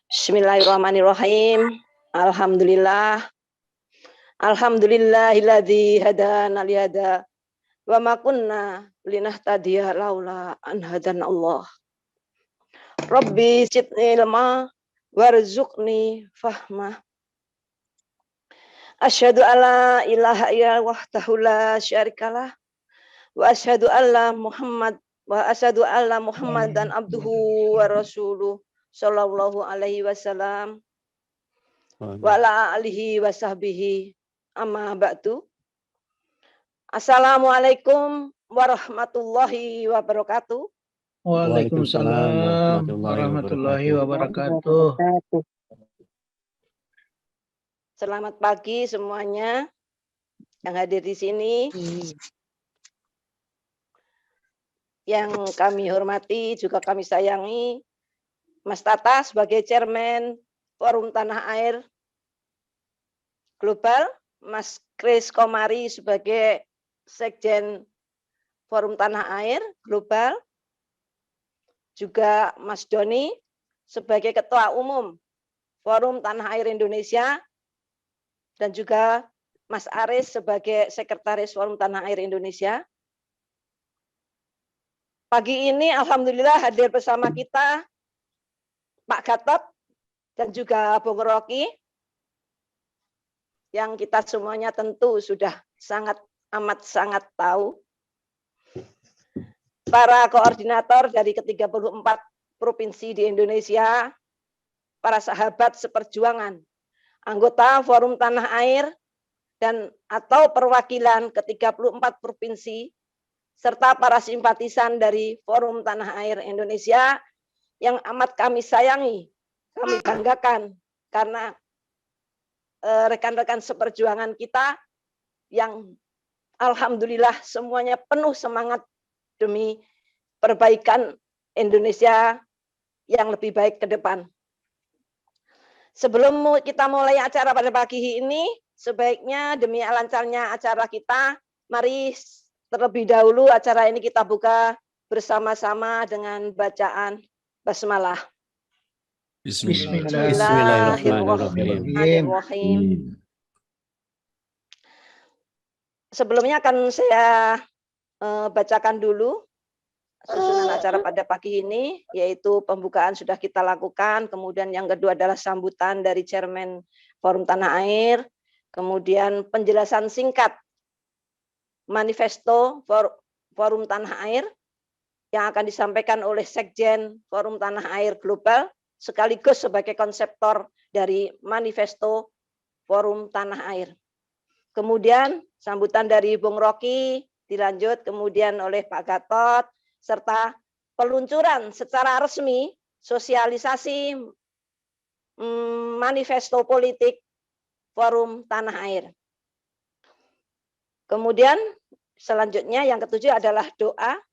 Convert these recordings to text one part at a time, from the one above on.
Bismillahirrahmanirrahim. Alhamdulillah. Alhamdulillahilladzi hadana lihada wa ma kunna linahtadiya laula an hadana Allah. Rabbi zidni ilma warzuqni fahma. Asyhadu alla ilaha illa wahdahu la syarikalah wa asyhadu alla Muhammadan abduhu wa rasuluh sallallahu alaihi wasallam wa ala alihi wa sahbihi amma ba'du. Assalamualaikum warahmatullahi wabarakatuh. Waalaikumsalam warahmatullahi wabarakatuh. Selamat pagi semuanya yang hadir di sini. Yang kami hormati, juga kami sayangi, Mas Tata sebagai Chairman Forum Tanah Air Global, Mas Kris Komari sebagai Sekjen Forum Tanah Air Global, juga Mas Doni sebagai Ketua Umum Forum Tanah Air Indonesia, dan juga Mas Aris sebagai Sekretaris Forum Tanah Air Indonesia. Pagi ini alhamdulillah hadir bersama kita Pak Gatot dan juga Bung Rocky, yang kita semuanya tentu sudah sangat tahu. Para koordinator dari ke-34 provinsi di Indonesia, para sahabat seperjuangan, anggota Forum Tanah Air dan atau perwakilan ke-34 provinsi, serta para simpatisan dari Forum Tanah Air Indonesia yang amat kami sayangi, kami banggakan, karena rekan-rekan seperjuangan kita yang alhamdulillah semuanya penuh semangat demi perbaikan Indonesia yang lebih baik ke depan. Sebelum kita mulai acara pada pagi ini, sebaiknya demi lancarnya acara kita, mari terlebih dahulu acara ini kita buka bersama-sama dengan bacaan basmalah. Bismillahirrahmanirrahim. Sebelumnya akan saya bacakan dulu susunan acara pada pagi ini, yaitu pembukaan sudah kita lakukan, kemudian yang kedua adalah sambutan dari Chairman Forum Tanah Air, kemudian penjelasan singkat manifesto Forum Tanah Air yang akan disampaikan oleh Sekjen Forum Tanah Air Global, sekaligus sebagai konseptor dari manifesto Forum Tanah Air. Kemudian sambutan dari Bung Rocky dilanjut kemudian oleh Pak Gatot, serta peluncuran secara resmi sosialisasi manifesto politik Forum Tanah Air. Kemudian selanjutnya yang ketujuh adalah doa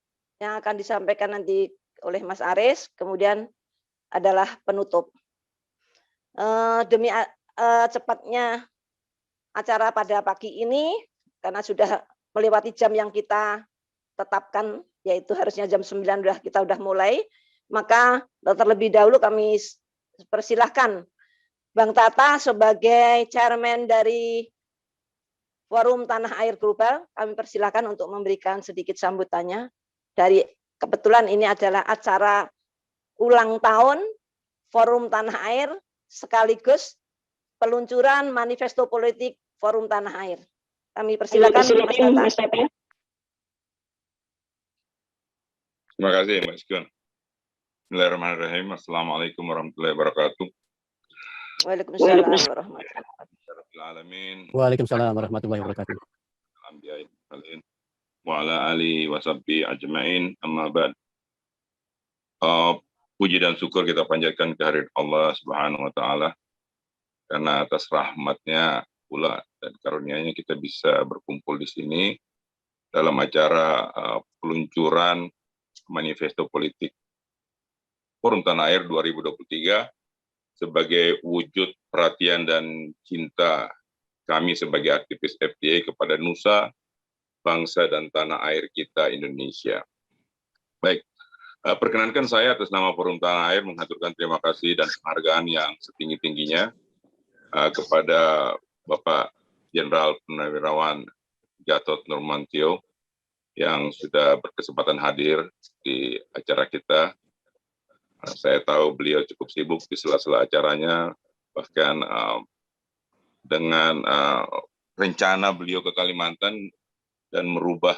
yang akan disampaikan nanti oleh Mas Aris, kemudian adalah penutup. Demi cepatnya acara pada pagi ini, karena sudah melewati jam yang kita tetapkan, yaitu harusnya jam 9 kita udah mulai, maka terlebih dahulu kami persilahkan Bang Tata sebagai Chairman dari Forum Tanah Air Global, kami persilahkan untuk memberikan sedikit sambutannya. Kebetulan ini adalah acara ulang tahun Forum Tanah Air sekaligus peluncuran manifesto politik Forum Tanah Air. Kami persilakan Mas Tata. Terima kasih Mbak Iskun. Bismillahirrahmanirrahim. Assalamualaikum warahmatullahi wabarakatuh. Waalaikumsalam warahmatullahi wabarakatuh. Waalaikumsalam warahmatullahi wabarakatuh. Wa ala alihi wa sahbihi ajma'in, amma ba'd. Puji dan syukur kita panjatkan kehadirat Allah Subhanahu wa taala, karena atas rahmatnya pula dan karunia-Nya kita bisa berkumpul di sini dalam acara peluncuran manifesto politik Forum Tanah Air 2023 sebagai wujud perhatian dan cinta kami sebagai aktivis FDI kepada nusa, bangsa dan tanah air kita Indonesia. Baik, Perkenankan saya atas nama Forum Tanah Air mengaturkan terima kasih dan penghargaan yang setinggi-tingginya kepada Bapak Jenderal Purnawirawan Gatot Nurmantio yang sudah berkesempatan hadir di acara kita. Saya tahu beliau cukup sibuk di sela-sela acaranya, bahkan dengan rencana beliau ke Kalimantan dan merubah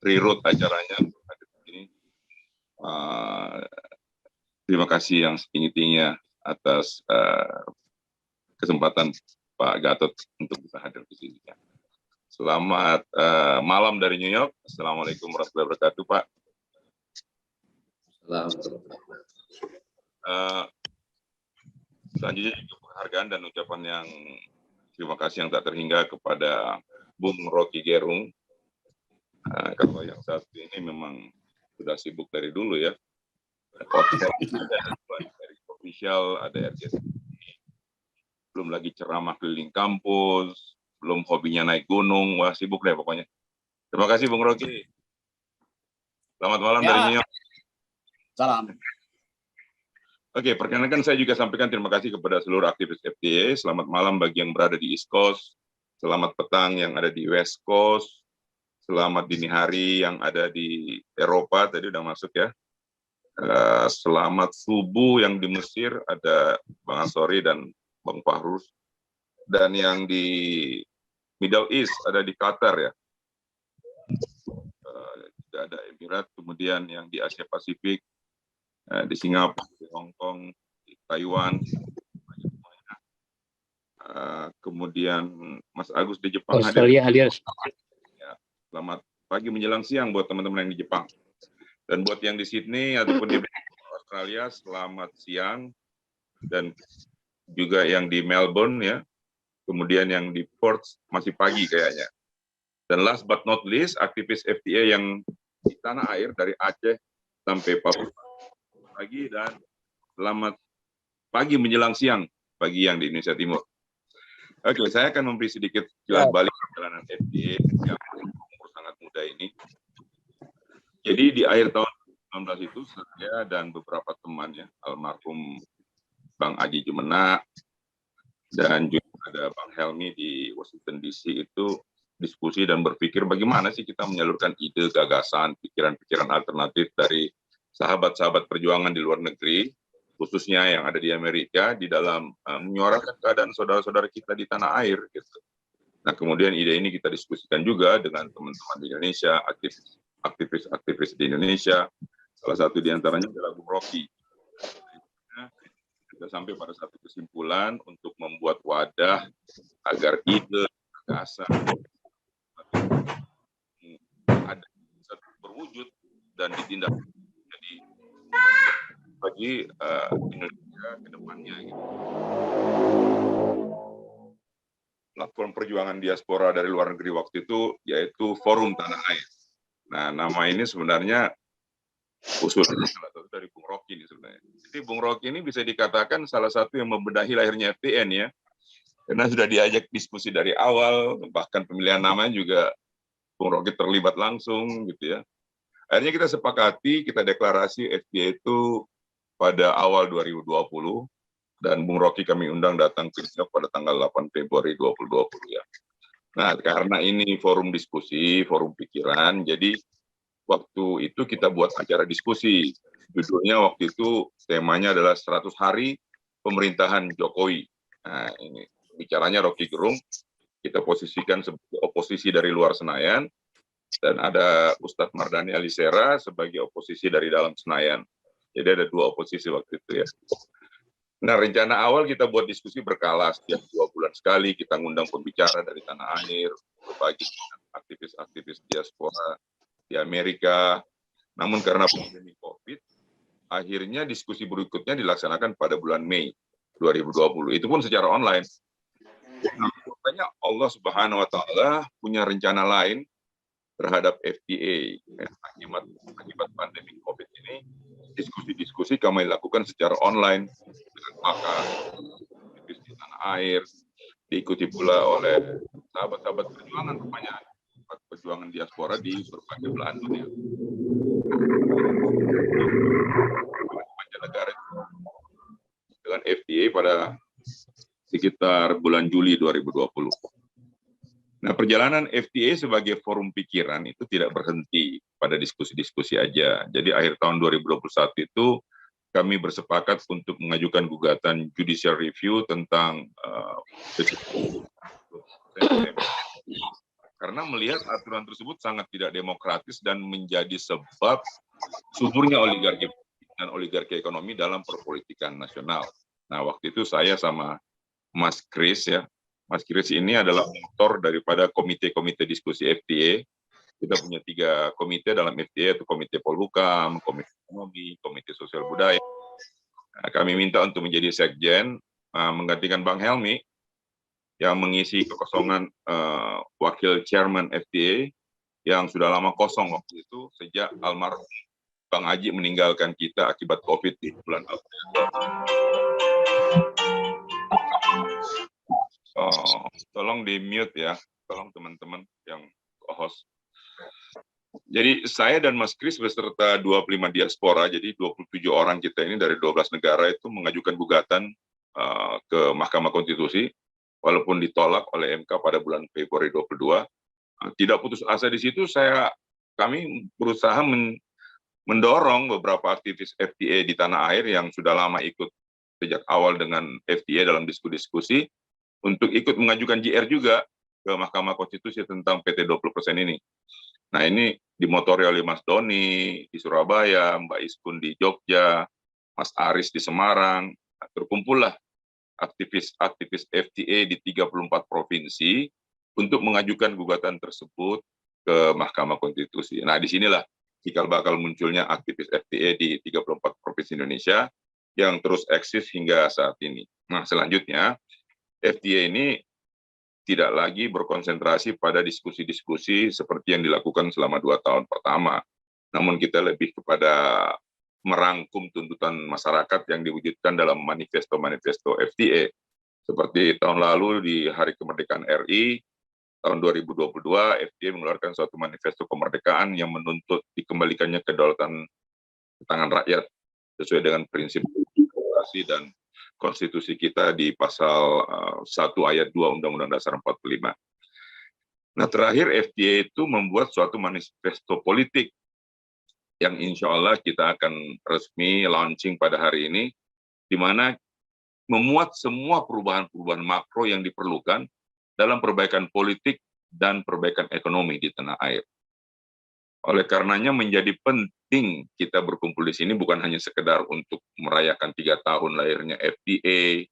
reroute acaranya. Terima kasih yang setinggi-tingginya atas kesempatan Pak Gatot untuk bisa hadir di sini. Selamat malam dari New York. Assalamualaikum warahmatullahi wabarakatuh, Pak. Selanjutnya juga penghargaan dan ucapan yang terima kasih yang tak terhingga kepada Bung Rocky Gerung. Kalau yang satu ini memang sudah sibuk dari dulu ya. Dari official, ada RCTI, belum lagi ceramah keliling kampus, belum hobinya naik gunung, wah sibuk deh pokoknya. Terima kasih Bung Rocky. Selamat malam dari New York. Salam. Oke, perkenalkan saya juga sampaikan terima kasih kepada seluruh aktivis FTA. Selamat malam bagi yang berada di East Coast. Selamat petang yang ada di West Coast. Selamat dini hari yang ada di Eropa, tadi udah masuk ya. Selamat subuh yang di Mesir, ada Bang Ansori dan Bang Fahrus. Dan yang di Middle East, ada di Qatar ya. Juga ada Emirat, kemudian yang di Asia Pasifik, di Singapura, di Hong Kong, di Taiwan. Kemudian Mas Agus di Jepang Australia hadir. Selamat pagi menjelang siang buat teman-teman yang di Jepang. Dan buat yang di Sydney ataupun di Australia, selamat siang. Dan juga yang di Melbourne ya. Kemudian yang di Perth masih pagi kayaknya. Dan last but not least, aktivis FTA yang di tanah air dari Aceh sampai Papua pagi, dan selamat pagi menjelang siang bagi yang di Indonesia Timur. Oke, saya akan memberi sedikit kilas balik perjalanan FTA yang sangat muda ini. Jadi di akhir tahun 2019 itu saya dan beberapa temannya, almarhum Bang Aji Jumena dan juga ada Bang Helmi di Washington DC itu diskusi dan berpikir bagaimana sih kita menyalurkan ide, gagasan, pikiran-pikiran alternatif dari sahabat-sahabat perjuangan di luar negeri, khususnya yang ada di Amerika, di dalam menyuarakan keadaan saudara-saudara kita di tanah air gitu. Nah, kemudian ide ini kita diskusikan juga dengan teman-teman di Indonesia, aktivis di Indonesia. Salah satu di antaranya adalah Bung Rocky. Kita sampai pada satu kesimpulan untuk membuat wadah agar ide, gagasan ada berwujud dan ditindak jadi bagi Indonesia ke depannya. Gitu. Platform perjuangan diaspora dari luar negeri waktu itu yaitu Forum Tanah Air. Nah, nama ini sebenarnya usulnya salah satu dari Bung Rocky ini sebenarnya. Jadi Bung Rocky ini bisa dikatakan salah satu yang membenahi lahirnya FTN ya. Karena sudah diajak diskusi dari awal, bahkan pemilihan namanya juga Bung Rocky terlibat langsung gitu ya. Akhirnya kita sepakati, kita deklarasi FTA itu pada awal 2020. Dan Bung Rocky kami undang datang ke New York pada tanggal 8 Februari 2020 ya. Nah, karena ini forum diskusi, forum pikiran, jadi waktu itu kita buat acara diskusi. Judulnya waktu itu temanya adalah 100 hari pemerintahan Jokowi. Nah, ini bicaranya Rocky Gerung, kita posisikan sebagai oposisi dari luar Senayan, dan ada Ustadz Mardhani Alisera sebagai oposisi dari dalam Senayan. Jadi ada dua oposisi waktu itu ya. Nah, rencana awal kita buat diskusi berkala, setiap 2 bulan sekali kita ngundang pembicara dari tanah air, berbagi aktivis-aktivis diaspora di Amerika. Namun karena pandemi COVID, akhirnya diskusi berikutnya dilaksanakan pada bulan Mei 2020. Itu pun secara online. Makanya Allah Subhanahu Wa Taala punya rencana lain terhadap FTA. Akibat pandemi COVID ini, diskusi-diskusi kami lakukan secara online dengan pakar aktivis di tanah air, diikuti pula oleh sahabat-sahabat perjuangan rupanya perjuangan diaspora di berbagai belahan dunia. Mancanegara dengan FTA pada sekitar bulan Juli 2020. Nah, perjalanan FTA sebagai forum pikiran itu tidak berhenti pada diskusi-diskusi aja. Jadi akhir tahun 2021 itu kami bersepakat untuk mengajukan gugatan judicial review tentang karena melihat aturan tersebut sangat tidak demokratis dan menjadi sebab suburnya oligarki dan oligarki ekonomi dalam perpolitikan nasional. Nah, waktu itu saya sama Mas Kris ya. Mas Kris ini adalah motor daripada komite-komite diskusi FTA. Kita punya 3 komite dalam FTA, yaitu Komite Polhukam, Komite Ekonomi, Komite Sosial Budaya. Nah, kami minta untuk menjadi sekjen, menggantikan Bang Helmi, yang mengisi kekosongan wakil chairman FTA, yang sudah lama kosong waktu itu, sejak almarhum Bang Haji meninggalkan kita akibat COVID di bulan April. Tolong di mute ya, tolong teman-teman yang host. Jadi saya dan Mas Kris beserta 25 diaspora, jadi 27 orang kita ini dari 12 negara itu mengajukan gugatan ke Mahkamah Konstitusi, walaupun ditolak oleh MK pada bulan Februari 22. Tidak putus asa di situ, kami berusaha mendorong beberapa aktivis FTA di tanah air yang sudah lama ikut sejak awal dengan FTA dalam diskusi-diskusi, untuk ikut mengajukan JR juga ke Mahkamah Konstitusi tentang PT 20% ini. Nah, ini dimotori oleh Mas Doni di Surabaya, Mbak Iskun di Jogja, Mas Aris di Semarang. Nah, terkumpullah aktivis FTA di 34 provinsi untuk mengajukan gugatan tersebut ke Mahkamah Konstitusi. Nah, disinilah cikal bakal munculnya aktivis FTA di 34 provinsi Indonesia yang terus eksis hingga saat ini. Nah, selanjutnya FTA ini tidak lagi berkonsentrasi pada diskusi-diskusi seperti yang dilakukan selama 2 tahun pertama. Namun kita lebih kepada merangkum tuntutan masyarakat yang diwujudkan dalam manifesto-manifesto FTA. Seperti tahun lalu di Hari Kemerdekaan RI, tahun 2022, FTA mengeluarkan suatu manifesto kemerdekaan yang menuntut dikembalikannya kedaulatan ke tangan rakyat sesuai dengan prinsip demokrasi dan konstitusi kita di pasal 1 ayat 2 Undang-Undang Dasar 45. Nah, terakhir FTA itu membuat suatu manifesto politik yang insya Allah kita akan resmi launching pada hari ini, di mana memuat semua perubahan-perubahan makro yang diperlukan dalam perbaikan politik dan perbaikan ekonomi di tanah air. Oleh karenanya menjadi penting kita berkumpul di sini bukan hanya sekedar untuk merayakan 3 tahun lahirnya FTA,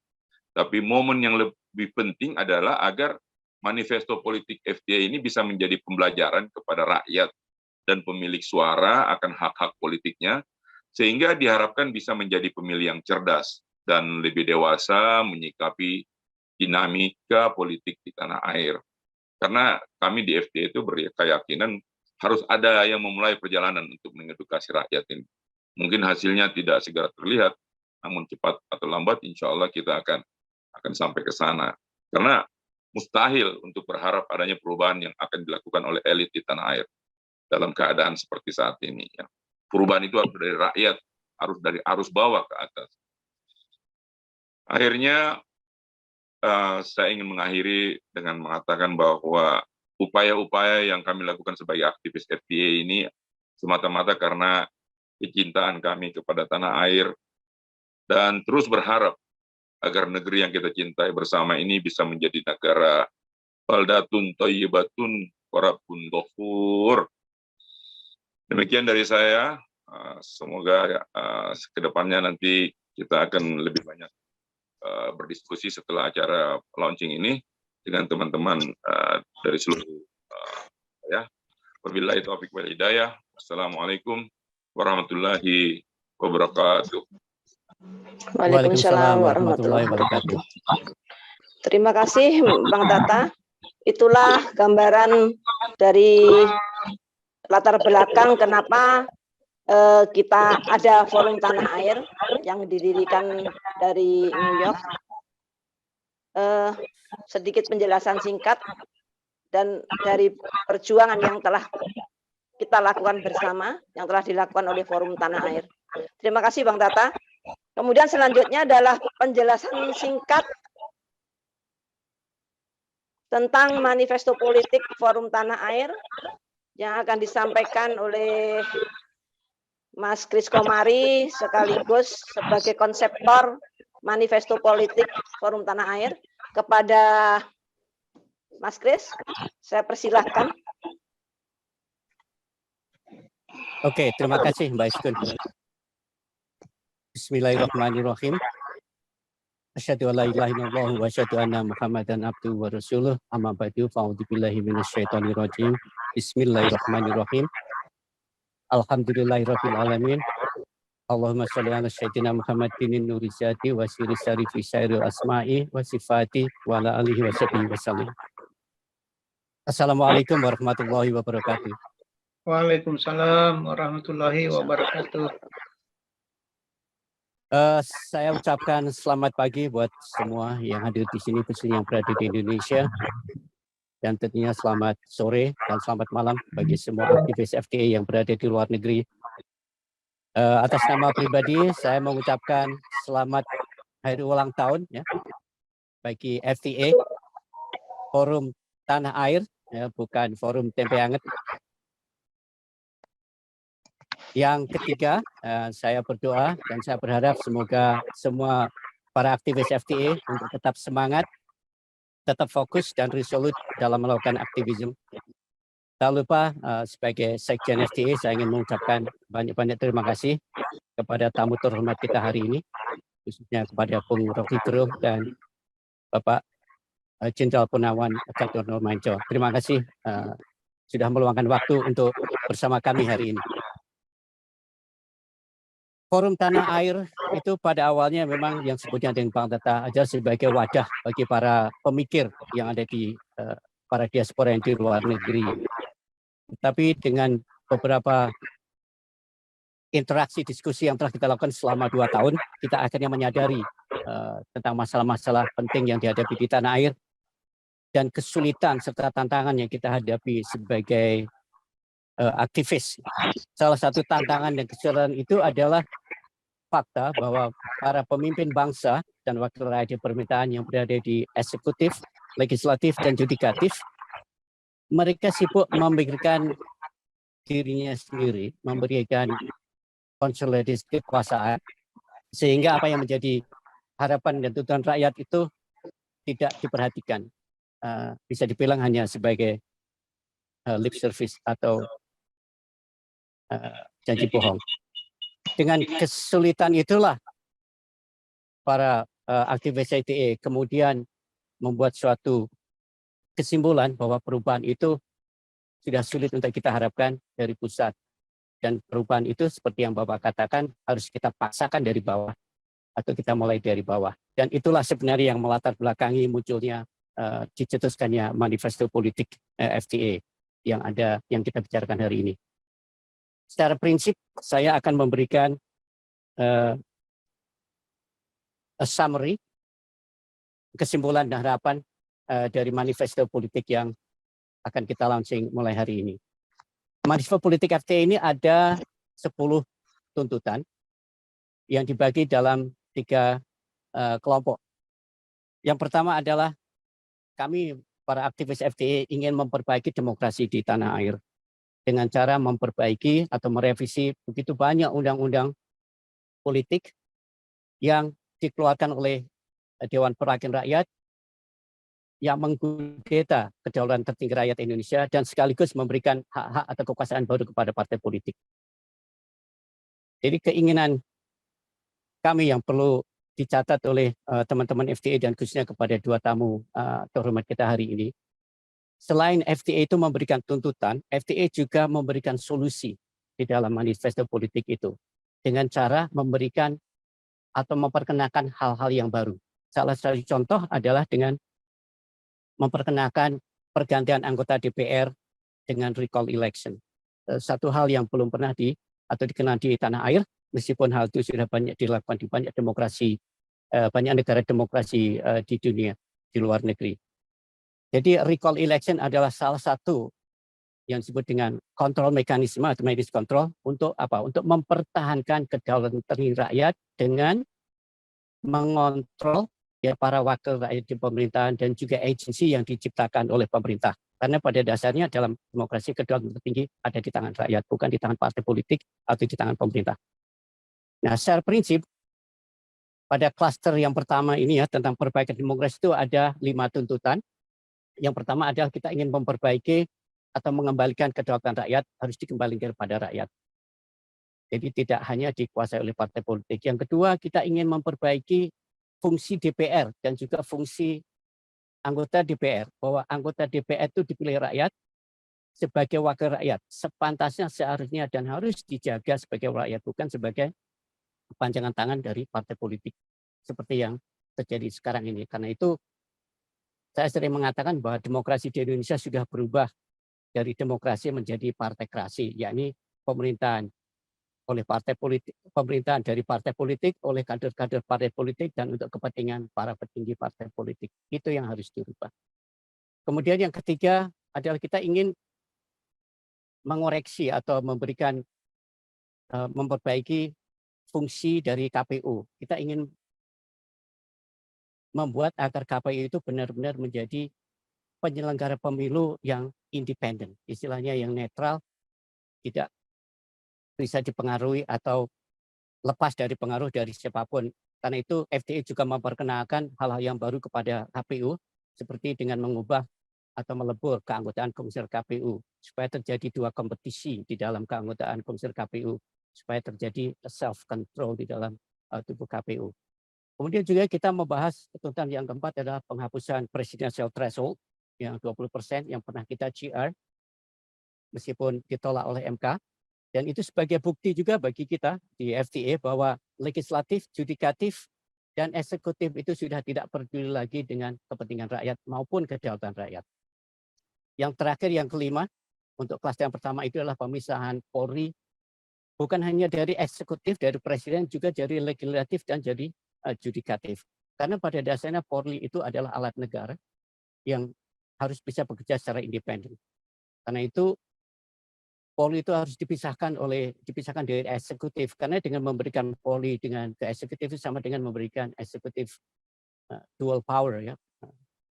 tapi momen yang lebih penting adalah agar manifesto politik FTA ini bisa menjadi pembelajaran kepada rakyat dan pemilik suara akan hak-hak politiknya, sehingga diharapkan bisa menjadi pemilih yang cerdas dan lebih dewasa menyikapi dinamika politik di tanah air. Karena kami di FTA itu berkeyakinan harus ada yang memulai perjalanan untuk mengedukasi rakyat ini. Mungkin hasilnya tidak segera terlihat, namun cepat atau lambat insya Allah kita akan sampai ke sana. Karena mustahil untuk berharap adanya perubahan yang akan dilakukan oleh elit di tanah air dalam keadaan seperti saat ini. Ya. Perubahan itu harus dari rakyat, harus dari arus bawah ke atas. Akhirnya saya ingin mengakhiri dengan mengatakan bahwa upaya-upaya yang kami lakukan sebagai aktivis FTA ini semata-mata karena kecintaan kami kepada tanah air dan terus berharap agar negeri yang kita cintai bersama ini bisa menjadi negara baldatun thayyibatun wa rabbun ghafur. Demikian dari saya, semoga kedepannya nanti kita akan lebih banyak berdiskusi setelah acara launching ini dengan teman-teman dari seluruh ya. Wabillahi taufiq wal hidayah. Wassalamualaikum warahmatullahi wabarakatuh. Waalaikumsalam warahmatullahi wabarakatuh. Terima kasih Bang Tata. Itulah gambaran dari latar belakang kenapa kita ada forum tanah air yang didirikan dari New York. Sedikit penjelasan singkat dan dari perjuangan yang telah kita lakukan bersama, yang telah dilakukan oleh Forum Tanah Air. Terima kasih Bang Tata. Kemudian selanjutnya adalah penjelasan singkat tentang manifesto politik Forum Tanah Air yang akan disampaikan oleh Mas Kris Komari sekaligus sebagai konseptor manifesto politik Forum Tanah Air. Kepada Mas Kris, saya persilahkan. Oke, terima kasih Mbak Iskun. Bismillahirrahmanirrahim. Asyhadu an la ilaha illallah wa asyhadu anna Muhammadan abduhu wa rasuluh. Amma ba'du, fa'udzubillahi minasyaitonir rajim. Bismillahirrahmanirrahim. Alhamdulillahirabbil alamin. Allahumma shalli ala sayyidina Muhammadin nurizati wa siri syarifi syairil asma'i wa sifati wa ala alihi wa sahbihi wasallam. Assalamualaikum warahmatullahi wabarakatuh. Waalaikumsalam warahmatullahi wabarakatuh. Saya ucapkan selamat pagi buat semua yang hadir di sini, khususnya yang berada di Indonesia. Dan tentunya selamat sore dan selamat malam bagi semua aktivis FTA yang berada di luar negeri. Atas nama pribadi, saya mengucapkan selamat hari ulang tahun ya, bagi FTA, Forum Tanah Air, ya, bukan Forum Tempe Anget. Yang ketiga, saya berdoa dan saya berharap semoga semua para aktivis FTA untuk tetap semangat, tetap fokus dan resolut dalam melakukan aktivisme. Tak lupa sebagai Sekjen FTA, saya ingin mengucapkan banyak-banyak terima kasih kepada tamu terhormat kita hari ini, khususnya kepada Bung Rocky Gerung dan Bapak Jenderal Purnawan Catur Nurmantjo. Terima kasih sudah meluangkan waktu untuk bersama kami hari ini. Forum Tanah Air itu pada awalnya memang yang sebutnya dengan Bang Tata aja sebagai wadah bagi para pemikir yang ada di para diaspora yang di luar negeri. Tapi dengan beberapa interaksi diskusi yang telah kita lakukan selama 2 tahun, kita akhirnya menyadari tentang masalah-masalah penting yang dihadapi di tanah air dan kesulitan serta tantangan yang kita hadapi sebagai aktivis. Salah satu tantangan dan kesulitan itu adalah fakta bahwa para pemimpin bangsa dan wakil rakyat pemerintahan yang berada di eksekutif, legislatif, dan yudikatif, mereka sibuk memikirkan dirinya sendiri, memberikan konsolidasi kekuasaan, sehingga apa yang menjadi harapan dan tuntutan rakyat itu tidak diperhatikan. Bisa dibilang hanya sebagai lip service atau janji bohong. Dengan kesulitan itulah para aktivis FTA kemudian membuat suatu kesimpulan bahwa perubahan itu sudah sulit untuk kita harapkan dari pusat. Dan perubahan itu seperti yang Bapak katakan harus kita paksakan dari bawah atau kita mulai dari bawah. Dan itulah sebenarnya yang melatar belakangi munculnya dicetuskannya manifesto politik FTA yang kita bicarakan hari ini. Secara prinsip saya akan memberikan a summary, kesimpulan dan harapan dari manifesto politik yang akan kita launching mulai hari ini. Manifesto politik FTA ini ada 10 tuntutan yang dibagi dalam 3 kelompok. Yang pertama adalah kami para aktivis FTA ingin memperbaiki demokrasi di tanah air dengan cara memperbaiki atau merevisi begitu banyak undang-undang politik yang dikeluarkan oleh Dewan Perwakilan Rakyat yang mengkudeta kedaulatan tertinggi rakyat Indonesia dan sekaligus memberikan hak-hak atau kekuasaan baru kepada partai politik. Jadi keinginan kami yang perlu dicatat oleh teman-teman FTA dan khususnya kepada 2 tamu terhormat kita hari ini. Selain FTA itu memberikan tuntutan, FTA juga memberikan solusi di dalam manifesto politik itu dengan cara memberikan atau memperkenalkan hal-hal yang baru. Salah satu contoh adalah dengan memperkenalkan pergantian anggota DPR dengan recall election. Satu hal yang belum pernah dikenal di tanah air, meskipun hal itu sudah banyak dilakukan di banyak demokrasi, banyak negara demokrasi di dunia, di luar negeri. Jadi recall election adalah salah satu yang disebut dengan kontrol mekanisme atau medis control untuk apa? Untuk mempertahankan kedaulatan rakyat dengan mengontrol ya para wakil rakyat di pemerintahan dan juga agensi yang diciptakan oleh pemerintah. Karena pada dasarnya dalam demokrasi kedaulatan tertinggi ada di tangan rakyat, bukan di tangan partai politik atau di tangan pemerintah. Nah, secara prinsip pada klaster yang pertama ini ya tentang perbaikan demokrasi itu ada 5 tuntutan. Yang pertama adalah kita ingin memperbaiki atau mengembalikan kedaulatan rakyat harus dikembalikan kepada rakyat. Jadi tidak hanya dikuasai oleh partai politik. Yang kedua, kita ingin memperbaiki fungsi DPR dan juga fungsi anggota DPR. Bahwa anggota DPR itu dipilih rakyat sebagai wakil rakyat. Sepantasnya, seharusnya, dan harus dijaga sebagai rakyat, bukan sebagai panjangan tangan dari partai politik. Seperti yang terjadi sekarang ini. Karena itu, saya sering mengatakan bahwa demokrasi di Indonesia sudah berubah dari demokrasi menjadi partaikrasi, yakni pemerintahan oleh partai politik, pemerintahan dari partai politik oleh kader-kader partai politik dan untuk kepentingan para petinggi partai politik. Itu yang harus dirubah. Kemudian yang ketiga adalah kita ingin mengoreksi atau memberikan memperbaiki fungsi dari KPU. Kita ingin membuat agar KPU itu benar-benar menjadi penyelenggara pemilu yang independen, istilahnya yang netral, tidak bisa dipengaruhi atau lepas dari pengaruh dari siapapun. Karena itu FDI juga memperkenalkan hal-hal yang baru kepada KPU, seperti dengan mengubah atau melebur keanggotaan komisioner KPU, supaya terjadi 2 kompetisi di dalam keanggotaan komisioner KPU, supaya terjadi self-control di dalam tubuh KPU. Kemudian juga kita membahas tuntutan yang keempat adalah penghapusan presidential threshold yang 20% yang pernah kita GR meskipun ditolak oleh MK. Dan itu sebagai bukti juga bagi kita di FTA bahwa legislatif, judikatif, dan eksekutif itu sudah tidak peduli lagi dengan kepentingan rakyat maupun kedaulatan rakyat. Yang terakhir, yang kelima, untuk klaster yang pertama itu adalah pemisahan Polri, bukan hanya dari eksekutif, dari presiden, juga dari legislatif dan dari judikatif. Karena pada dasarnya Polri itu adalah alat negara yang harus bisa bekerja secara independen. Karena itu Polri itu harus dipisahkan dari eksekutif. Karena dengan memberikan Polri dengan ke eksekutif itu sama dengan memberikan eksekutif dual power, ya,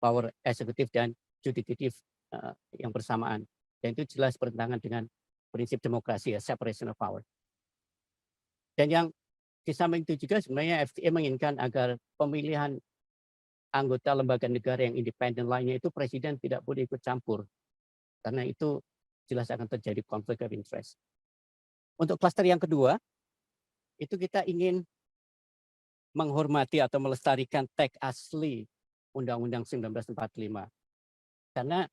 power eksekutif dan judikatif yang bersamaan. Dan itu jelas bertentangan dengan prinsip demokrasi, ya, separation of power. Dan yang di samping itu juga sebenarnya FTA menginginkan agar pemilihan anggota lembaga negara yang independen lainnya itu presiden tidak boleh ikut campur. Karena itu jelas akan terjadi konflik of interest. Untuk klaster yang kedua, itu kita ingin menghormati atau melestarikan teks asli Undang-Undang 1945. Karena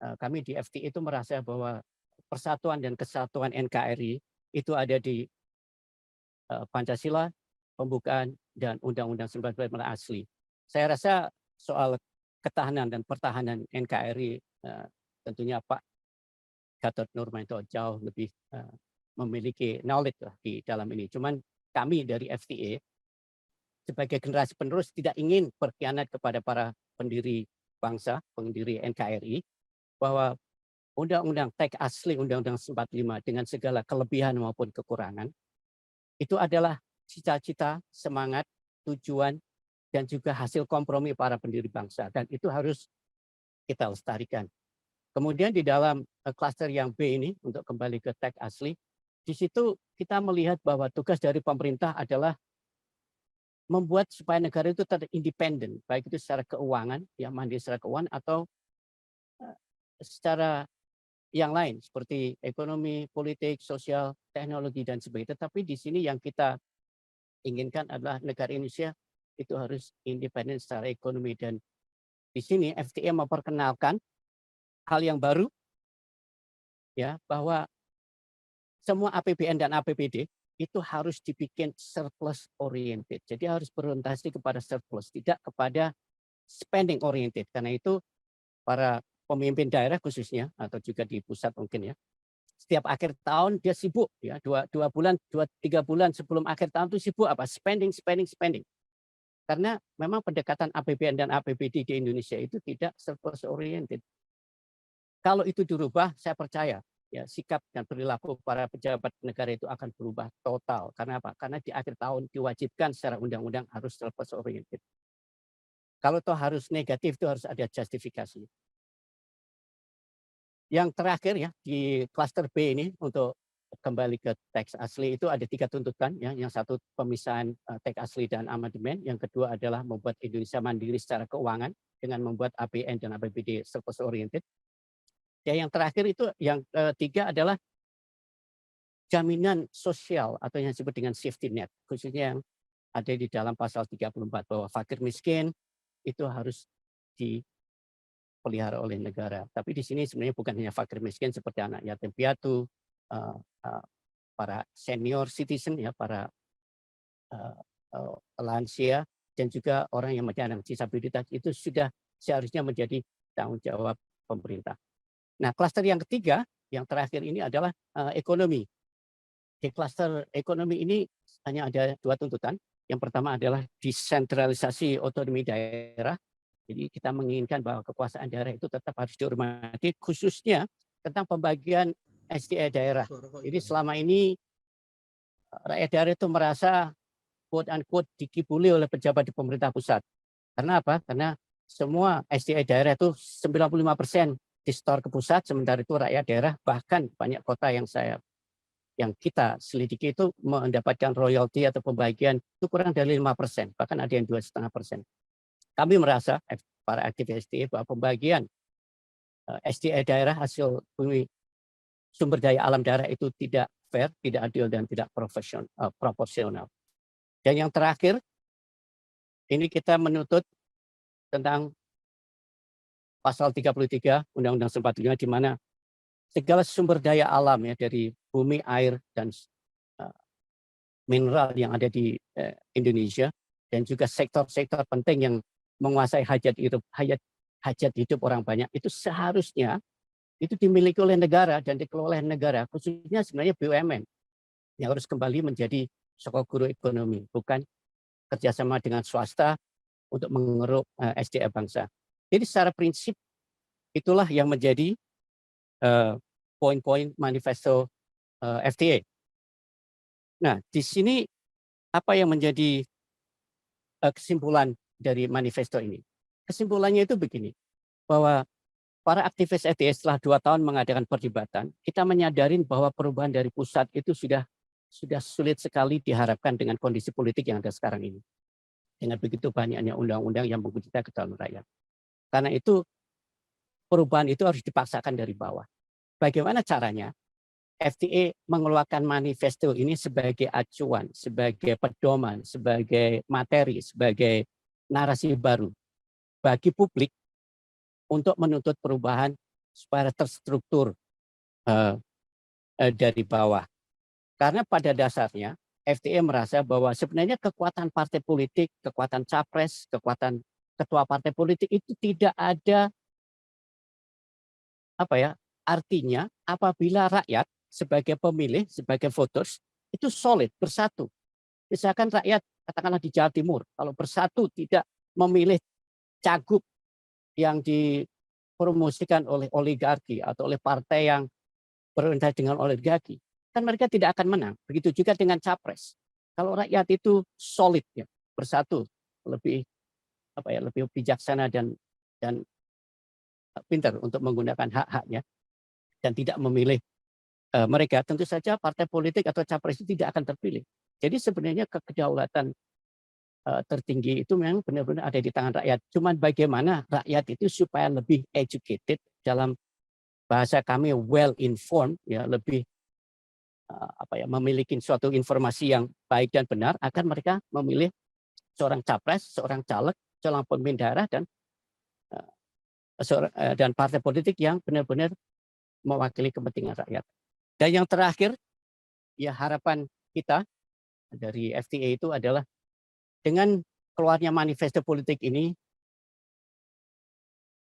kami di FTA itu merasa bahwa persatuan dan kesatuan NKRI itu ada di Pancasila, pembukaan, dan Undang-Undang 1945 asli. Saya rasa soal ketahanan dan pertahanan NKRI tentunya Pak Gatot Nurmantio jauh lebih memiliki knowledge lah di dalam ini. Cuman kami dari FTA sebagai generasi penerus tidak ingin berkhianat kepada para pendiri bangsa, pendiri NKRI, bahwa Undang-Undang teks asli Undang-Undang 45 dengan segala kelebihan maupun kekurangan itu adalah cita-cita, semangat, tujuan, dan juga hasil kompromi para pendiri bangsa. Dan itu harus kita lestarikan. Kemudian di dalam klaster yang B ini, untuk kembali ke teks asli, di situ kita melihat bahwa tugas dari pemerintah adalah membuat supaya negara itu independen, baik itu secara keuangan, ya mandiri secara keuangan, atau secara yang lain seperti ekonomi, politik, sosial, teknologi, dan sebagainya. Tetapi di sini yang kita inginkan adalah negara Indonesia itu harus independen secara ekonomi. Dan di sini FTA memperkenalkan hal yang baru, ya, bahwa semua APBN dan APBD itu harus dibikin surplus oriented. Jadi harus berorientasi kepada surplus, tidak kepada spending oriented. Karena itu para pemimpin daerah khususnya atau juga di pusat mungkin, ya, setiap akhir tahun dia sibuk, ya, 2 bulan 3 bulan sebelum akhir tahun itu sibuk apa? Spending. Karena memang pendekatan APBN dan APBD di Indonesia itu tidak surplus oriented. Kalau itu dirubah, saya percaya ya sikap dan perilaku para pejabat negara itu akan berubah total. Karena apa? Karena di akhir tahun diwajibkan secara undang-undang harus surplus oriented. Kalau toh harus negatif itu harus ada justifikasi. Yang terakhir ya di klaster B ini untuk kembali ke teks asli itu ada 3 tuntutan ya. Yang satu pemisahan teks asli dan amandemen, yang kedua adalah membuat Indonesia mandiri secara keuangan dengan membuat APBN dan APBD surplus oriented. Ya, yang terakhir itu yang ketiga adalah jaminan sosial atau yang disebut dengan safety net, khususnya yang ada di dalam pasal 34 bahwa fakir miskin itu harus dipelihara oleh negara. Tapi di sini sebenarnya bukan hanya fakir miskin seperti anak yatim piatu, para senior citizen ya, para lansia dan juga orang yang menyandang disabilitas itu sudah seharusnya menjadi tanggung jawab pemerintah. Nah, klaster yang ketiga, yang terakhir ini adalah ekonomi. Di klaster ekonomi ini hanya ada 2 tuntutan. Yang pertama adalah desentralisasi otonomi daerah. Jadi kita menginginkan bahwa kekuasaan daerah itu tetap harus dihormati, khususnya tentang pembagian SDA daerah. Jadi selama ini rakyat daerah itu merasa quote unquote dikibuli oleh pejabat di pemerintah pusat. Karena apa? Karena semua SDA daerah itu 95% distor ke pusat, sementara itu rakyat daerah bahkan banyak kota yang kita selidiki itu mendapatkan royalti atau pembagian itu kurang dari 5%, bahkan ada yang 2,5%. Kami merasa para aktivis SDA bahwa pembagian SDA daerah hasil bumi sumber daya alam daerah itu tidak fair, tidak adil dan tidak proporsional. Dan yang terakhir ini kita menuntut tentang pasal 33 Undang-Undang 45 di mana segala sumber daya alam ya dari bumi, air dan mineral yang ada di Indonesia dan juga sektor-sektor penting yang menguasai hajat hidup orang banyak itu seharusnya itu dimiliki oleh negara dan dikelola oleh negara, khususnya sebenarnya BUMN yang harus kembali menjadi sokok guru ekonomi, bukan kerjasama dengan swasta untuk mengeruk SDM bangsa. Jadi secara prinsip itulah yang menjadi poin-poin manifesto FTA. Nah, di sini apa yang menjadi kesimpulan dari manifesto ini? Kesimpulannya itu begini, bahwa para aktivis FTA setelah 2 tahun mengadakan perdebatan, kita menyadari bahwa perubahan dari pusat itu sudah sulit sekali diharapkan dengan kondisi politik yang ada sekarang ini. Dengan begitu banyaknya undang-undang yang menggugurkan ke dalam rakyat. Karena itu perubahan itu harus dipaksakan dari bawah. Bagaimana caranya? FTA mengeluarkan manifesto ini sebagai acuan, sebagai pedoman, sebagai materi, sebagai narasi baru bagi publik untuk menuntut perubahan supaya terstruktur dari bawah. Karena pada dasarnya FTA merasa bahwa sebenarnya kekuatan partai politik, kekuatan capres, kekuatan ketua partai politik itu tidak ada artinya apabila rakyat sebagai pemilih, sebagai voters itu solid, bersatu. Misalkan rakyat katakanlah di Jawa Timur, kalau bersatu tidak memilih cagup yang dipromosikan oleh oligarki atau oleh partai yang berorientasi dengan oligarki, kan mereka tidak akan menang. Begitu juga dengan capres. Kalau rakyat itu solid ya, bersatu, lebih lebih bijaksana dan pintar untuk menggunakan hak-haknya dan tidak memilih mereka, tentu saja partai politik atau capres itu tidak akan terpilih. Jadi sebenarnya kedaulatan tertinggi itu memang benar-benar ada di tangan rakyat. Cuman bagaimana rakyat itu supaya lebih educated, dalam bahasa kami well informed ya, lebih memiliki suatu informasi yang baik dan benar agar mereka memilih seorang capres, seorang caleg, seorang pemimpin daerah dan partai politik yang benar-benar mewakili kepentingan rakyat. Dan yang terakhir, ya harapan kita dari FTA itu adalah dengan keluarnya manifesto politik ini,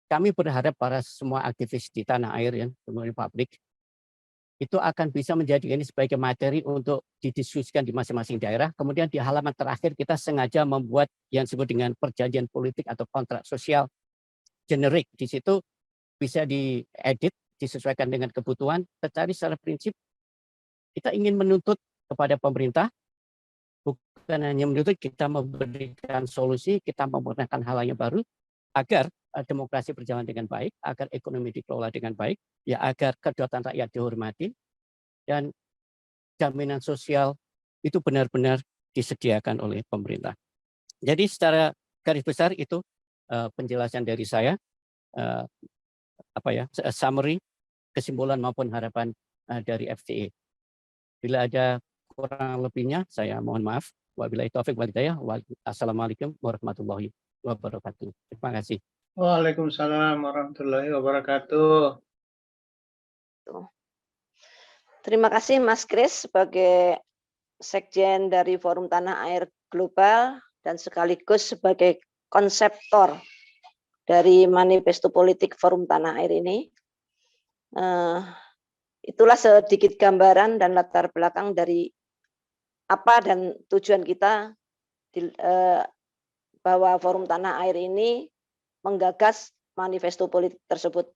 kami berharap para semua aktivis di tanah air ya, semua publik, itu akan bisa menjadi ini sebagai materi untuk didiskusikan di masing-masing daerah. Kemudian di halaman terakhir kita sengaja membuat yang disebut dengan perjanjian politik atau kontrak sosial generik. Di situ bisa diedit, disesuaikan dengan kebutuhan, tetapi secara prinsip kita ingin menuntut kepada pemerintah, bukan hanya menuntut, kita memberikan solusi, kita membenarkan hal yang baru, agar demokrasi berjalan dengan baik, agar ekonomi dikelola dengan baik, ya agar kedaulatan rakyat dihormati, dan jaminan sosial itu benar-benar disediakan oleh pemerintah. Jadi secara garis besar itu penjelasan dari saya, summary, kesimpulan maupun harapan dari FTA. Bila ada kurang lebihnya, saya mohon maaf. Wabillahi taufiq wal hidayah. Assalamualaikum warahmatullahi wabarakatuh. Terima kasih. Waalaikumsalam warahmatullahi wabarakatuh. Terima kasih Mas Kris sebagai Sekjen dari Forum Tanah Air Global dan sekaligus sebagai konseptor dari Manifesto Politik Forum Tanah Air ini. Itulah sedikit gambaran dan latar belakang dari apa dan tujuan kita bahwa Forum Tanah Air ini menggagas manifesto politik tersebut.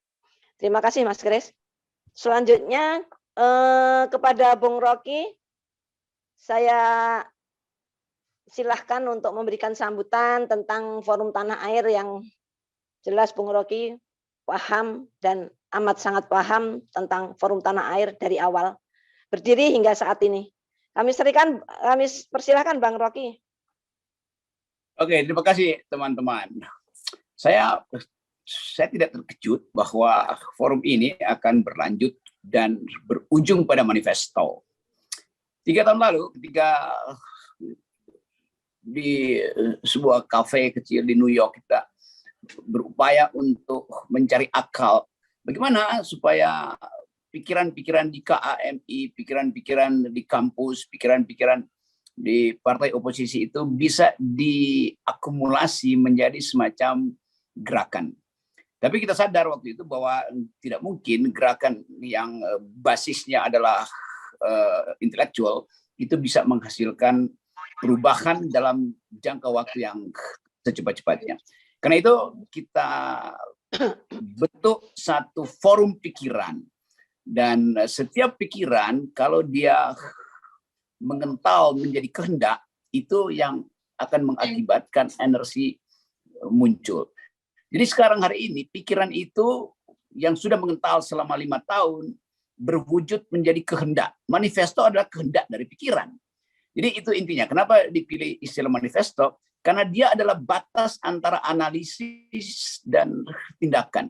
Terima kasih Mas Kris. Selanjutnya kepada Bung Rocky, saya silahkan untuk memberikan sambutan tentang Forum Tanah Air yang jelas Bung Rocky paham dan amat sangat paham tentang Forum Tanah Air dari awal berdiri hingga saat ini. Kami persilahkan Bang Rocky. Oke, terima kasih teman-teman. Saya tidak terkejut bahwa forum ini akan berlanjut dan berujung pada manifesto. 3 tahun lalu ketika di sebuah kafe kecil di New York kita berupaya untuk mencari akal bagaimana supaya pikiran-pikiran di KAMI, pikiran-pikiran di kampus, pikiran-pikiran di partai oposisi itu bisa diakumulasi menjadi semacam gerakan. Tapi kita sadar waktu itu bahwa tidak mungkin gerakan yang basisnya adalah intelektual itu bisa menghasilkan perubahan dalam jangka waktu yang secepat-cepatnya. Karena itu kita bentuk satu forum pikiran, dan setiap pikiran kalau dia mengental menjadi kehendak itu yang akan mengakibatkan energi muncul. Jadi sekarang hari ini pikiran itu yang sudah mengental selama 5 tahun berwujud menjadi kehendak. Manifesto adalah kehendak dari pikiran. Jadi itu intinya. Kenapa dipilih istilah manifesto? Karena dia adalah batas antara analisis dan tindakan.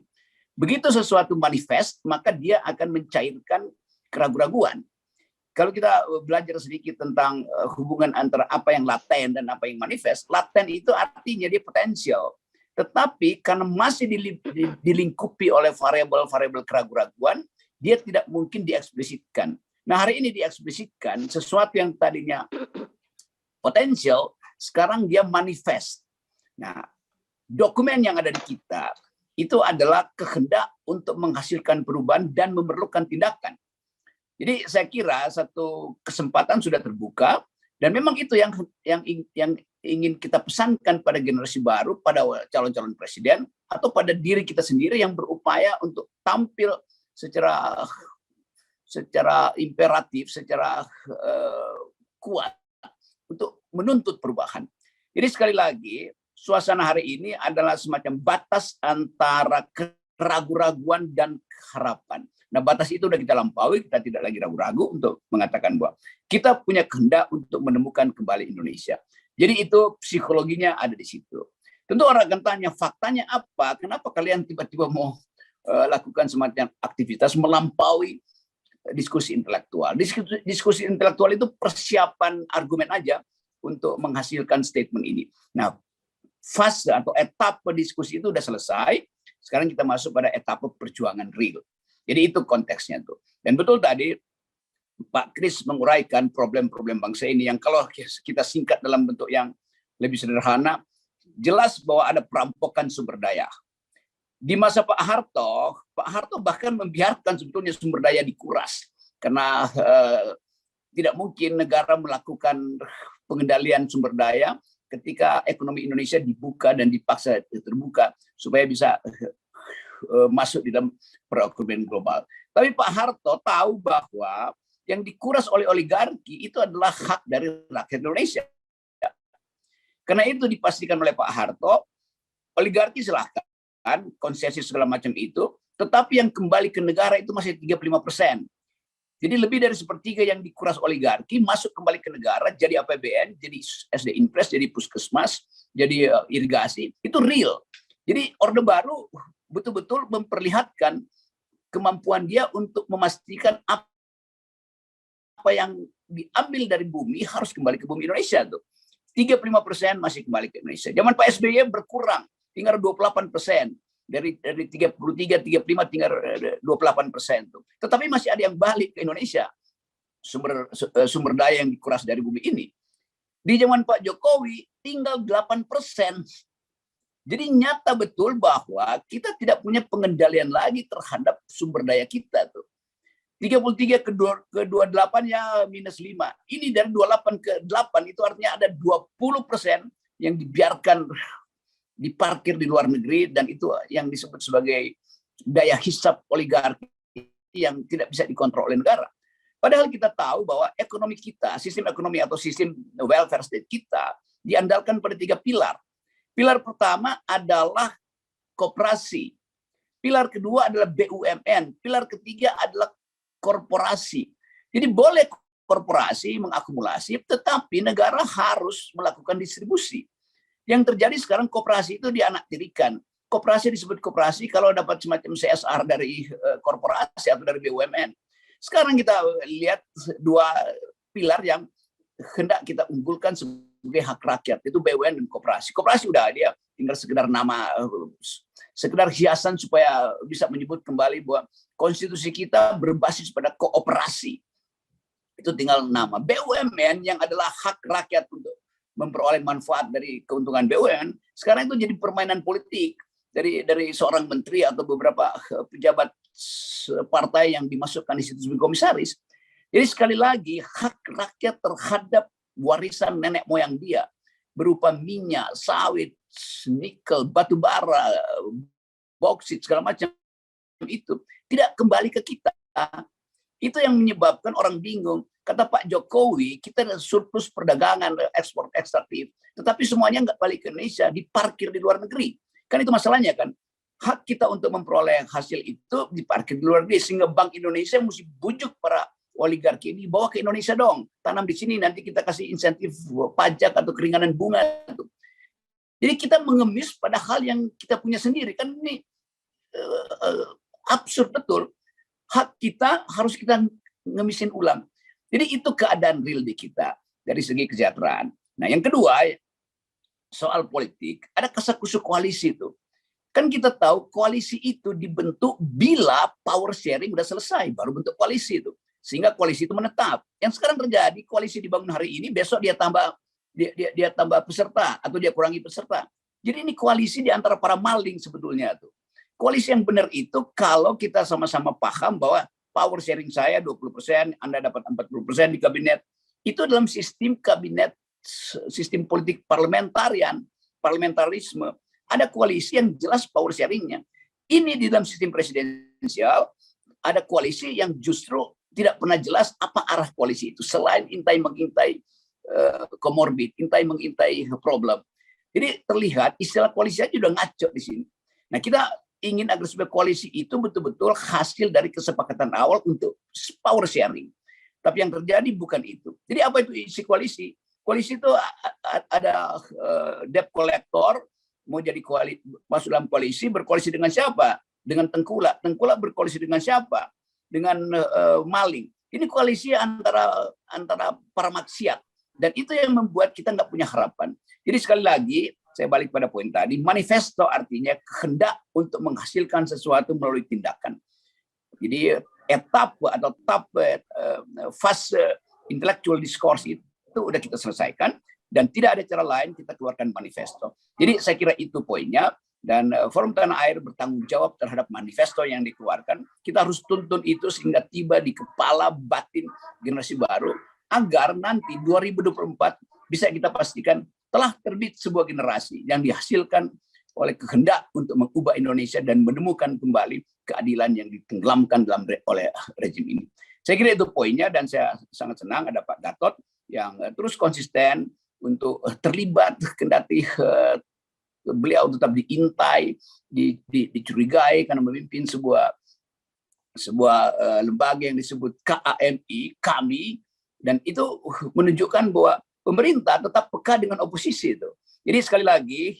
Begitu sesuatu manifest, maka dia akan mencairkan keraguan-raguan. Kalau kita belajar sedikit tentang hubungan antara apa yang laten dan apa yang manifest, laten itu artinya dia potensial. Tetapi karena masih dilingkupi oleh variabel-variabel keraguan-raguan, dia tidak mungkin dieksplisitkan. Nah, hari ini dieksplisitkan sesuatu yang tadinya potensial, sekarang dia manifest. Nah, dokumen yang ada di kita itu adalah kehendak untuk menghasilkan perubahan dan memerlukan tindakan. Jadi saya kira satu kesempatan sudah terbuka, dan memang itu yang ingin kita pesankan pada generasi baru, pada calon-calon presiden, atau pada diri kita sendiri yang berupaya untuk tampil secara imperatif, secara kuat untuk menuntut perubahan. Jadi sekali lagi, suasana hari ini adalah semacam batas antara keraguan-raguan dan harapan. Nah, batas itu sudah kita lampaui, kita tidak lagi ragu-ragu untuk mengatakan bahwa kita punya kehendak untuk menemukan kembali Indonesia. Jadi itu psikologinya ada di situ. Tentu orang akan tanya, faktanya apa? Kenapa kalian tiba-tiba mau lakukan semacam aktivitas melampaui diskusi intelektual? Diskusi intelektual itu persiapan argumen aja untuk menghasilkan statement ini. Nah, fase atau etapa diskusi itu sudah selesai. Sekarang kita masuk pada etapa perjuangan real. Jadi itu konteksnya tuh. Dan betul tadi Pak Kris menguraikan problem-problem bangsa ini yang kalau kita singkat dalam bentuk yang lebih sederhana, jelas bahwa ada perampokan sumber daya. Di masa Pak Harto bahkan membiarkan sebetulnya sumber daya dikuras. karena tidak mungkin negara melakukan pengendalian sumber daya ketika ekonomi Indonesia dibuka dan dipaksa terbuka supaya bisa masuk di dalam perekonomian global. Tapi Pak Harto tahu bahwa yang dikuras oleh oligarki itu adalah hak dari rakyat Indonesia. Karena itu dipastikan oleh Pak Harto, oligarki silahkan, konsesi segala macam itu, tetapi yang kembali ke negara itu masih 35%. Jadi lebih dari sepertiga yang dikuras oligarki masuk kembali ke negara, jadi APBN, jadi SD Impres, jadi puskesmas, jadi irigasi, itu real. Jadi Orde Baru betul-betul memperlihatkan kemampuan dia untuk memastikan apa yang diambil dari bumi harus kembali ke bumi Indonesia tuh. 35% masih kembali ke Indonesia. Zaman Pak SBY berkurang, tinggal 28%. Dari 33, 35 tinggal 28% tuh. Tetapi masih ada yang balik ke Indonesia. Sumber daya yang dikuras dari bumi ini. Di zaman Pak Jokowi tinggal 8%. Jadi nyata betul bahwa kita tidak punya pengendalian lagi terhadap sumber daya kita tuh. 33 ke 28 ya minus 5. Ini dari 28 ke 8 itu artinya ada 20% yang dibiarkan diparkir di luar negeri, dan itu yang disebut sebagai daya hisap oligarki yang tidak bisa dikontrol oleh negara. Padahal kita tahu bahwa ekonomi kita, sistem ekonomi atau sistem welfare state kita diandalkan pada 3 pilar. Pilar pertama adalah koperasi. Pilar kedua adalah BUMN. Pilar ketiga adalah korporasi. Jadi boleh korporasi mengakumulasi, tetapi negara harus melakukan distribusi. Yang terjadi sekarang koperasi itu dianaktirikan. Koperasi disebut koperasi kalau dapat semacam CSR dari korporasi atau dari BUMN. Sekarang kita lihat 2 pilar yang hendak kita unggulkan sebagai hak rakyat, itu BUMN dan koperasi. Koperasi udah dia tinggal sekedar nama, sekedar hiasan supaya bisa menyebut kembali bahwa konstitusi kita berbasis pada kooperasi. Itu tinggal nama. BUMN yang adalah hak rakyat untuk memperoleh manfaat dari keuntungan BUMN, sekarang itu jadi permainan politik dari seorang menteri atau beberapa pejabat partai yang dimasukkan di situ sebagai komisaris. Jadi sekali lagi hak rakyat terhadap warisan nenek moyang dia berupa minyak, sawit, nikel, batu bara, bauksit, segala macam itu tidak kembali ke kita. Itu yang menyebabkan orang bingung. Kata Pak Jokowi, kita ada surplus perdagangan, ekspor ekstraktif, tetapi semuanya nggak balik ke Indonesia, diparkir di luar negeri. Kan itu masalahnya kan. Hak kita untuk memperoleh hasil itu diparkir di luar negeri, sehingga Bank Indonesia mesti bujuk para oligarki ini, bawa ke Indonesia dong, tanam di sini, nanti kita kasih insentif pajak atau keringanan bunga. Jadi kita mengemis pada hal yang kita punya sendiri. Kan ini absurd betul. Hak kita harus kita ngemisin ulang. Jadi itu keadaan real di kita dari segi kesejahteraan. Nah, yang kedua soal politik, ada kasakusuk koalisi itu. Kan kita tahu koalisi itu dibentuk bila power sharing udah selesai, baru bentuk koalisi itu. Sehingga koalisi itu menetap. Yang sekarang terjadi, koalisi dibangun hari ini, besok dia tambah peserta atau dia kurangi peserta. Jadi ini koalisi di antara para maling sebetulnya tuh. Koalisi yang benar itu kalau kita sama-sama paham bahwa power sharing saya 20%, Anda dapat 40% di kabinet. Itu dalam sistem kabinet, sistem politik parlamentarisme. Ada koalisi yang jelas power sharingnya. Ini di dalam sistem presidensial, ada koalisi yang justru tidak pernah jelas apa arah koalisi itu. Selain intai-mengintai komorbid, intai-mengintai problem. Jadi terlihat istilah koalisi aja udah ngaco di sini. Nah, kita ingin agar sebuah koalisi itu betul-betul hasil dari kesepakatan awal untuk power sharing. Tapi yang terjadi bukan itu. Jadi apa itu isi koalisi? Koalisi itu ada debt collector, mau jadi masuk dalam koalisi, berkoalisi dengan siapa? Dengan tengkulak. Tengkulak berkoalisi dengan siapa? Dengan maling. Ini koalisi antara para maksiat. Dan itu yang membuat kita nggak punya harapan. Jadi sekali lagi, saya balik pada poin tadi, manifesto artinya kehendak untuk menghasilkan sesuatu melalui tindakan. Jadi fase intellectual discourse itu udah kita selesaikan dan tidak ada cara lain kita keluarkan manifesto. Jadi saya kira itu poinnya. Dan Forum Tanah Air bertanggung jawab terhadap manifesto yang dikeluarkan. Kita harus tuntun itu sehingga tiba di kepala batin generasi baru, agar nanti 2024 bisa kita pastikan telah terbit sebuah generasi yang dihasilkan oleh kehendak untuk mengubah Indonesia dan menemukan kembali keadilan yang ditenggelamkan oleh rejim ini. Saya kira itu poinnya, dan saya sangat senang ada Pak Gatot yang terus konsisten untuk terlibat, kendati beliau tetap diintai, dicurigai karena memimpin sebuah lembaga yang disebut KAMI, kami, dan itu menunjukkan bahwa pemerintah tetap peka dengan oposisi itu. Jadi sekali lagi,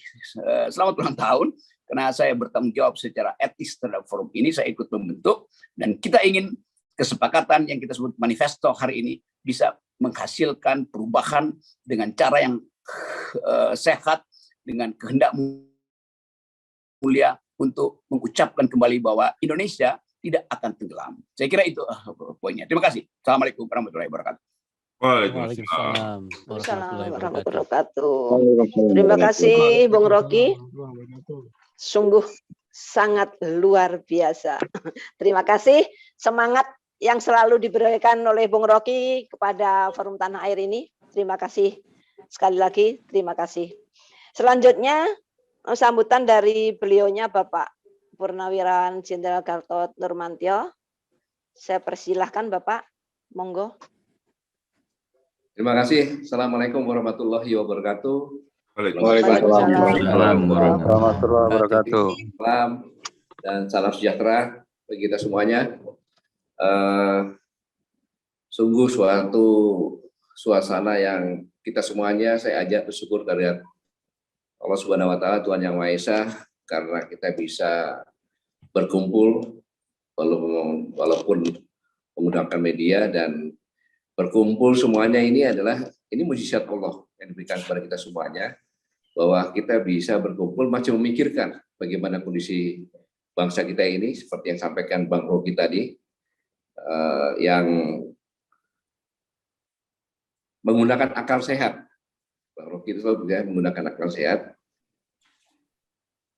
selamat ulang tahun, karena saya bertanggung jawab secara etis terhadap forum ini, saya ikut membentuk, dan kita ingin kesepakatan yang kita sebut manifesto hari ini bisa menghasilkan perubahan dengan cara yang sehat, dengan kehendak mulia untuk mengucapkan kembali bahwa Indonesia tidak akan tenggelam. Saya kira itu poinnya. Terima kasih. Assalamualaikum warahmatullahi wabarakatuh. Waalaikumsalam warahmatullahi wabarakatuh. Terima kasih Bung Rocky. Sungguh sangat luar biasa. Terima kasih semangat yang selalu diberikan oleh Bung Rocky kepada Forum Tanah Air ini. Terima kasih sekali lagi. Terima kasih. Selanjutnya sambutan dari beliaunya Bapak Purnawirawan Jenderal Gatot Nurmantio. Saya persilahkan Bapak, monggo. Terima kasih. Assalamualaikum warahmatullahi wabarakatuh. Waalaikumsalam warahmatullahi wabarakatuh. Salam dan salam sejahtera bagi kita semuanya. Sungguh suatu suasana yang kita semuanya saya ajak bersyukur dari Allah Subhanahu wa Ta'ala, Tuhan Yang Maha Esa, karena kita bisa berkumpul walaupun menggunakan media, dan berkumpul semuanya ini mujizat Allah yang diberikan kepada kita semuanya, bahwa kita bisa berkumpul masih memikirkan bagaimana kondisi bangsa kita ini, seperti yang sampaikan Bang Rocky tadi, yang menggunakan akal sehat. Bang Rocky itu selalu menggunakan akal sehat.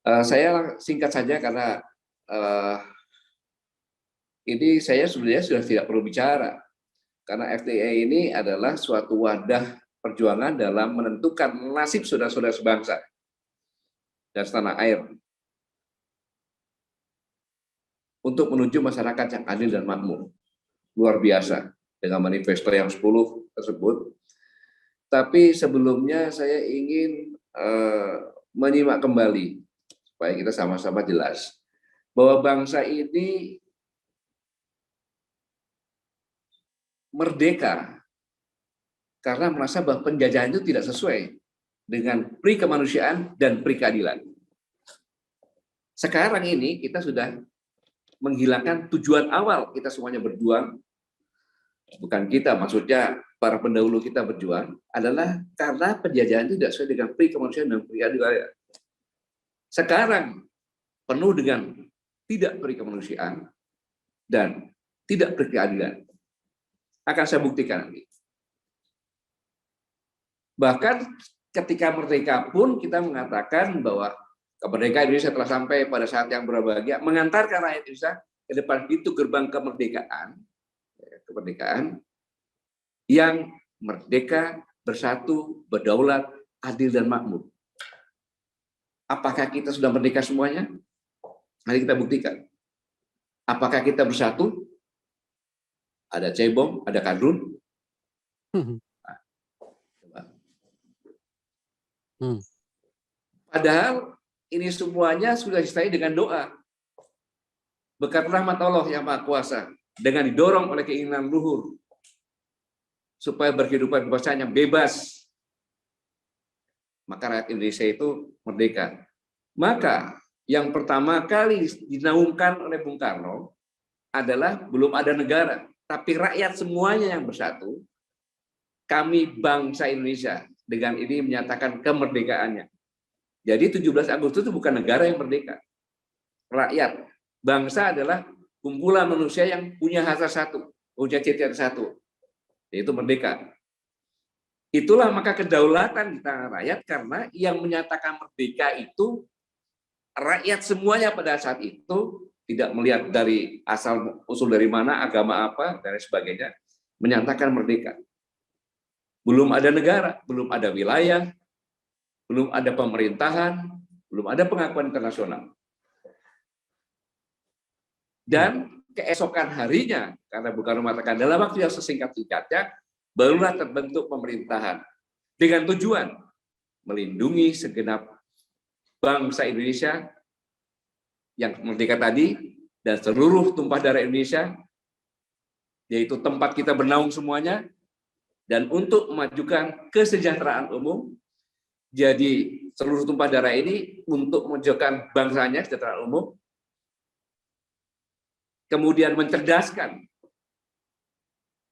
Saya singkat saja karena ini saya sebenarnya sudah tidak perlu bicara, karena FTA ini adalah suatu wadah perjuangan dalam menentukan nasib saudara-saudara sebangsa dan setanah air untuk menuju masyarakat yang adil dan makmur. Luar biasa dengan manifesto yang 10 tersebut. Tapi sebelumnya saya ingin menyimak kembali supaya kita sama-sama jelas bahwa bangsa ini merdeka karena merasa bahwa penjajahan itu tidak sesuai dengan pri kemanusiaan dan pri keadilan. Sekarang ini kita sudah menghilangkan tujuan awal kita semuanya berjuang, bukan kita, maksudnya para pendahulu kita berjuang, adalah karena penjajahan itu tidak sesuai dengan pri kemanusiaan dan pri keadilan. Sekarang penuh dengan tidak pri kemanusiaan dan tidak pri keadilan. Akan saya buktikan nanti. Bahkan ketika merdeka pun kita mengatakan bahwa kemerdekaan Indonesia telah sampai pada saat yang berbahagia, mengantarkan rakyat Indonesia ke depan itu gerbang kemerdekaan yang merdeka, bersatu, berdaulat, adil dan makmur. Apakah kita sudah merdeka semuanya? Mari kita buktikan. Apakah kita bersatu? Ada cebong, ada kadrun. Padahal ini semuanya sudah disertai dengan doa. Berkat rahmat Allah yang Maha Kuasa, dengan didorong oleh keinginan luhur, supaya berkehidupan berbangsa yang bebas, maka rakyat Indonesia itu merdeka. Maka yang pertama kali dinaungkan oleh Bung Karno adalah belum ada negara, tapi rakyat semuanya yang bersatu. Kami bangsa Indonesia dengan ini menyatakan kemerdekaannya. Jadi 17 Agustus itu bukan negara yang merdeka. Rakyat, bangsa adalah kumpulan manusia yang punya hasrat satu, punya cita satu, yaitu merdeka. Itulah maka kedaulatan di tangan rakyat, karena yang menyatakan merdeka itu rakyat semuanya pada saat itu tidak melihat dari asal usul dari mana, agama apa, dan sebagainya, menyatakan merdeka. Belum ada negara, belum ada wilayah, belum ada pemerintahan, belum ada pengakuan internasional. Dan keesokan harinya, karena Bung Karno mengatakan dalam waktu yang sesingkat-singkatnya, barulah terbentuk pemerintahan dengan tujuan melindungi segenap bangsa Indonesia yang merdeka tadi dan seluruh tumpah darah Indonesia, yaitu tempat kita bernaung semuanya, dan untuk memajukan kesejahteraan umum. Jadi seluruh tumpah darah ini untuk memajukan bangsanya, kesejahteraan umum, kemudian mencerdaskan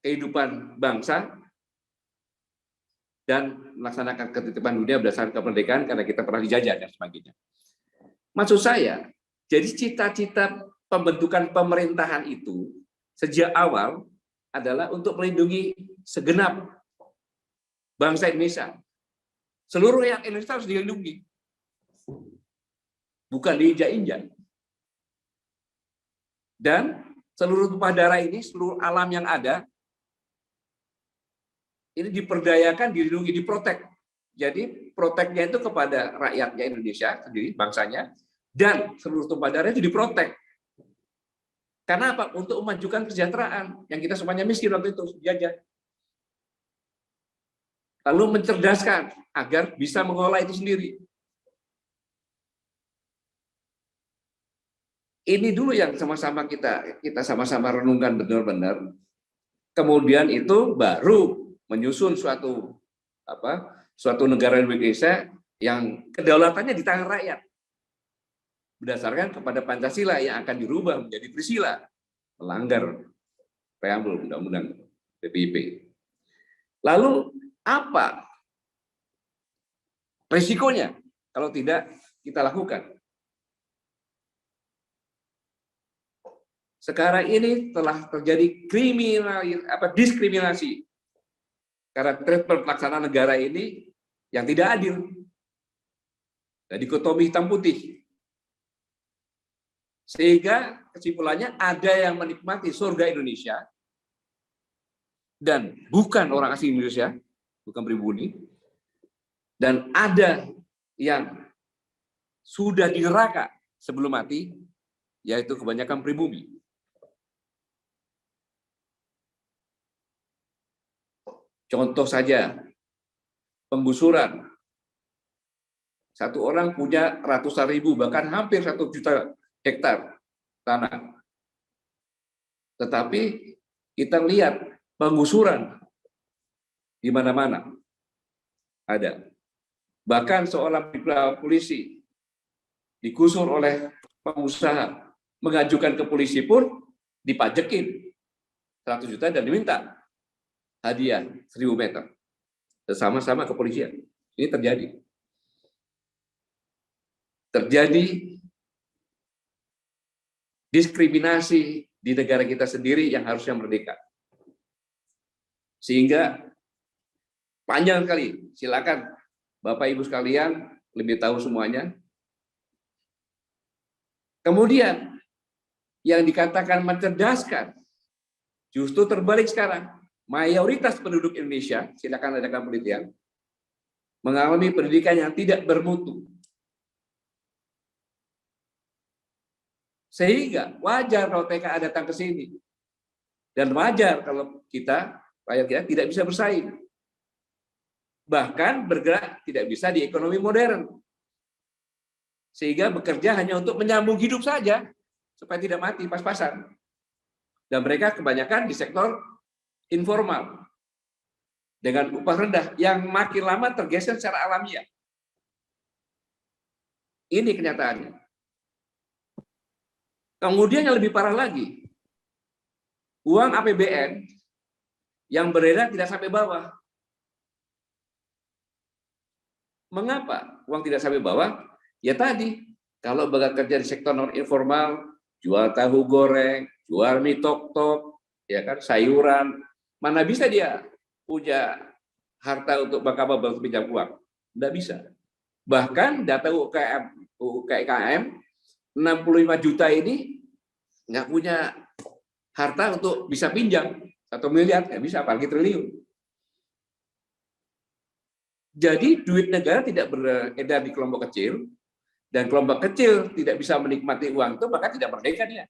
kehidupan bangsa, dan melaksanakan ketitipan dunia berdasarkan kemerdekaan karena kita pernah dijajah dan sebagainya. Maksud saya, jadi cita-cita pembentukan pemerintahan itu sejak awal adalah untuk melindungi segenap bangsa Indonesia. Seluruh rakyat Indonesia harus dilindungi, bukan diinjak-injak. Dan seluruh tumpah darah ini, seluruh alam yang ada, ini diperdayakan, dilindungi, diprotek. Jadi proteknya itu kepada rakyatnya Indonesia sendiri, bangsanya, dan seluruh tumpah darah itu diprotek. Karena apa? Untuk memajukan kesejahteraan yang kita semuanya miskin waktu itu, jajah. Lalu mencerdaskan agar bisa mengolah itu sendiri. Ini dulu yang sama-sama kita sama-sama renungkan benar-benar. Kemudian itu baru menyusun suatu negara Indonesia yang kedaulatannya di tangan rakyat berdasarkan kepada Pancasila yang akan dirubah menjadi Trisila, melanggar preambul Undang-Undang PPIP. Lalu apa resikonya kalau tidak kita lakukan? Sekarang ini telah terjadi diskriminasi karena treatment pelaksanaan negara ini yang tidak adil. Dan dikotomi hitam putih. Sehingga kesimpulannya ada yang menikmati surga Indonesia dan bukan orang asing Indonesia, bukan pribumi, dan ada yang sudah di neraka sebelum mati, yaitu kebanyakan pribumi. Contoh saja, penggusuran. Satu orang punya ratusan ribu, bahkan hampir 1 juta hektar tanah. Tetapi kita lihat penggusuran di mana-mana ada. Bahkan seorang polisi digusur oleh pengusaha, mengajukan ke polisi pun dipajekin 100 juta dan diminta hadiah 1000 meter. Sama-sama kepolisian. Ini terjadi. Terjadi diskriminasi di negara kita sendiri yang harusnya merdeka. Sehingga panjang sekali. Silakan Bapak Ibu sekalian lebih tahu semuanya. Kemudian yang dikatakan mencerdaskan justru terbalik sekarang. Mayoritas penduduk Indonesia, silakan adakan penelitian, mengalami pendidikan yang tidak bermutu. Sehingga wajar kalau TKA datang ke sini. Dan wajar kalau rakyat kita tidak bisa bersaing. Bahkan bergerak tidak bisa di ekonomi modern. Sehingga bekerja hanya untuk menyambung hidup saja, supaya tidak mati pas-pasan. Dan mereka kebanyakan di sektor informal. Dengan upah rendah, yang makin lama tergeser secara alamiah. Ini kenyataannya. Kemudian yang lebih parah lagi, uang APBN yang beredar tidak sampai bawah. Mengapa uang tidak sampai bawah? Ya tadi, kalau bekerja di sektor non informal, jual tahu goreng, jual mie tok-tok, ya kan, sayuran, mana bisa dia punya harta untuk bankable pinjam uang? Tidak bisa. Bahkan data UKM, 65 juta ini nggak punya harta untuk bisa pinjam 1 miliar, nggak bisa, apalagi triliun. Jadi duit negara tidak beredar di kelompok kecil, dan kelompok kecil tidak bisa menikmati uang itu, maka tidak merdeka dia.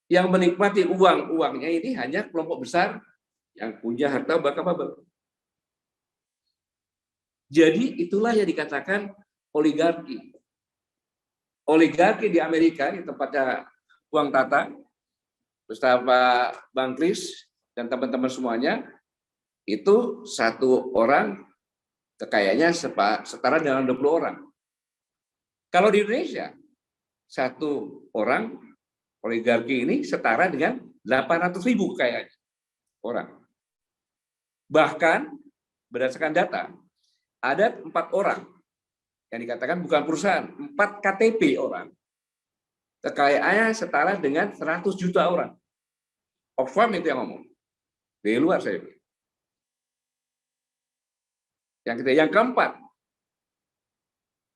Yang menikmati uangnya ini hanya kelompok besar yang punya harta bakal-bakal. Jadi itulah yang dikatakan oligarki. Oligarki di Amerika, di tempatnya Uang Tata, bersama Bang Kris dan teman-teman semuanya, itu satu orang kekayaannya setara dengan 20 orang. Kalau di Indonesia, satu orang oligarki ini setara dengan 800.000 kekayaannya orang. Bahkan berdasarkan data, ada 4 orang yang dikatakan bukan perusahaan, 4 KTP orang. Kekayaannya setara dengan 100 juta orang. Oxfam itu yang ngomong. Dari luar saya. Yang keempat,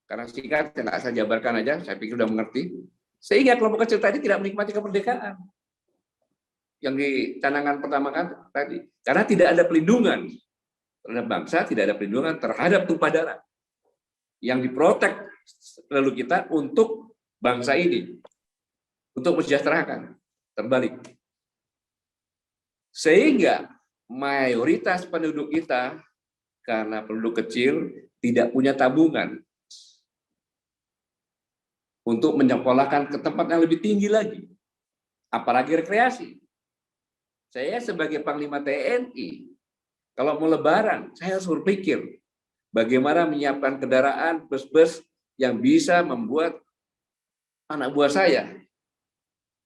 karena singkat, saya nggak saya jabarkan aja, saya pikir sudah mengerti. Sehingga kelompok kecil tadi tidak menikmati kemerdekaan. Yang dicanangkan pertama kan tadi. Karena tidak ada pelindungan terhadap bangsa, tidak ada pelindungan terhadap tumpah darah. Yang diprotek lalu kita untuk bangsa ini. Untuk mensejahterakan. Terbalik. Sehingga mayoritas penduduk kita, karena penduduk kecil, tidak punya tabungan untuk menyekolahkan ke tempat yang lebih tinggi lagi. Apalagi rekreasi. Saya sebagai Panglima TNI, kalau mau lebaran, saya harus berpikir bagaimana menyiapkan kendaraan, bus-bus yang bisa membuat anak buah saya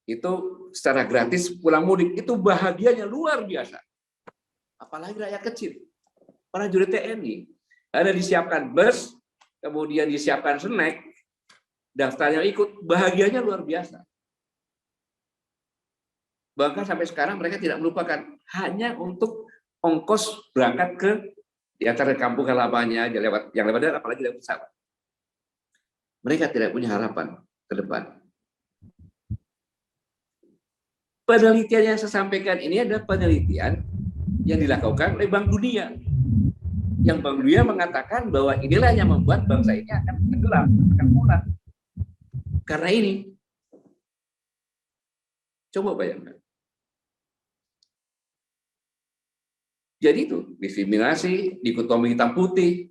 itu secara gratis pulang mudik. Itu bahagianya luar biasa. Apalagi rakyat kecil. Prajurit TNI. Ada disiapkan bus, kemudian disiapkan snack, daftarnya ikut, bahagianya luar biasa. Bahkan sampai sekarang mereka tidak melupakan, hanya untuk ongkos berangkat ke di antara kampung halamannya aja yang lewat darat, apalagi lewat pesawat. Mereka tidak punya harapan ke depan. Penelitian yang saya sampaikan ini adalah penelitian yang dilakukan oleh Bank Dunia. Yang Bank Dunia mengatakan bahwa inilah yang membuat bangsa ini akan tenggelam, akan punah. Karena ini. Coba bayangkan. Jadi itu, diskriminasi, dikotomi hitam putih.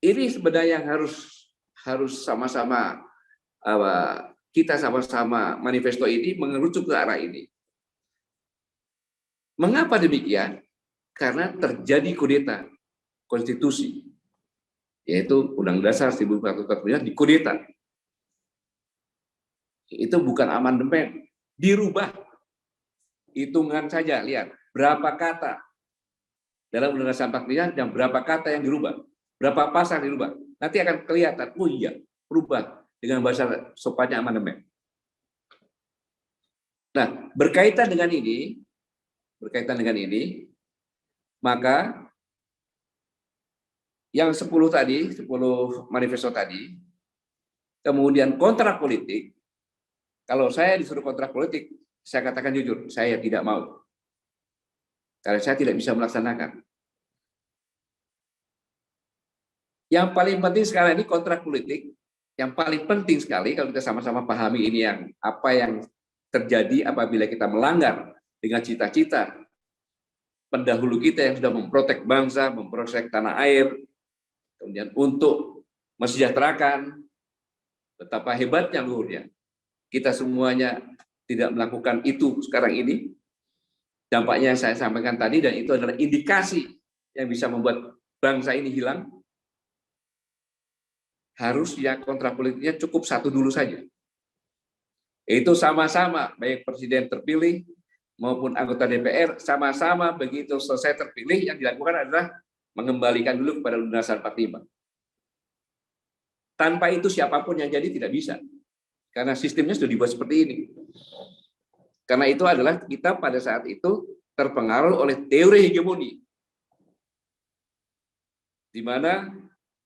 Ini sebenarnya yang harus sama-sama kita sama-sama manifesto ini mengerucut ke arah ini. Mengapa demikian? Karena terjadi kudeta konstitusi, yaitu Undang-Undang Dasar 1945 dikudeta. Itu bukan amandemen, dirubah. Hitungan saja, lihat berapa kata dalam Undang-Undang Dasar 45 dan berapa kata yang dirubah, berapa pasal dirubah. Nanti akan kelihatan, oh iya, berubah dengan bahasa sopannya amandemen. Nah, berkaitan dengan ini, maka yang 10 tadi, 10 manifesto tadi, kemudian kontrak politik, kalau saya disuruh kontrak politik, saya katakan jujur, saya tidak mau. Karena saya tidak bisa melaksanakan. Yang paling penting sekarang ini kontrak politik, yang paling penting sekali kalau kita sama-sama pahami ini yang apa yang terjadi apabila kita melanggar dengan cita-cita pendahulu kita yang sudah memprotek bangsa, memprotek tanah air, kemudian untuk mensejahterakan, betapa hebatnya luhurnya. Kita semuanya tidak melakukan itu sekarang ini. Dampaknya yang saya sampaikan tadi, dan itu adalah indikasi yang bisa membuat bangsa ini hilang. Harusnya kontrak politiknya cukup satu dulu saja. Itu sama-sama, baik presiden terpilih maupun anggota DPR, sama-sama begitu selesai terpilih, yang dilakukan adalah mengembalikan dulu kepada Undang-Undang Dasar 45. Tanpa itu siapapun yang jadi tidak bisa. Karena sistemnya sudah dibuat seperti ini. Karena itu adalah kita pada saat itu terpengaruh oleh teori hegemoni. Di mana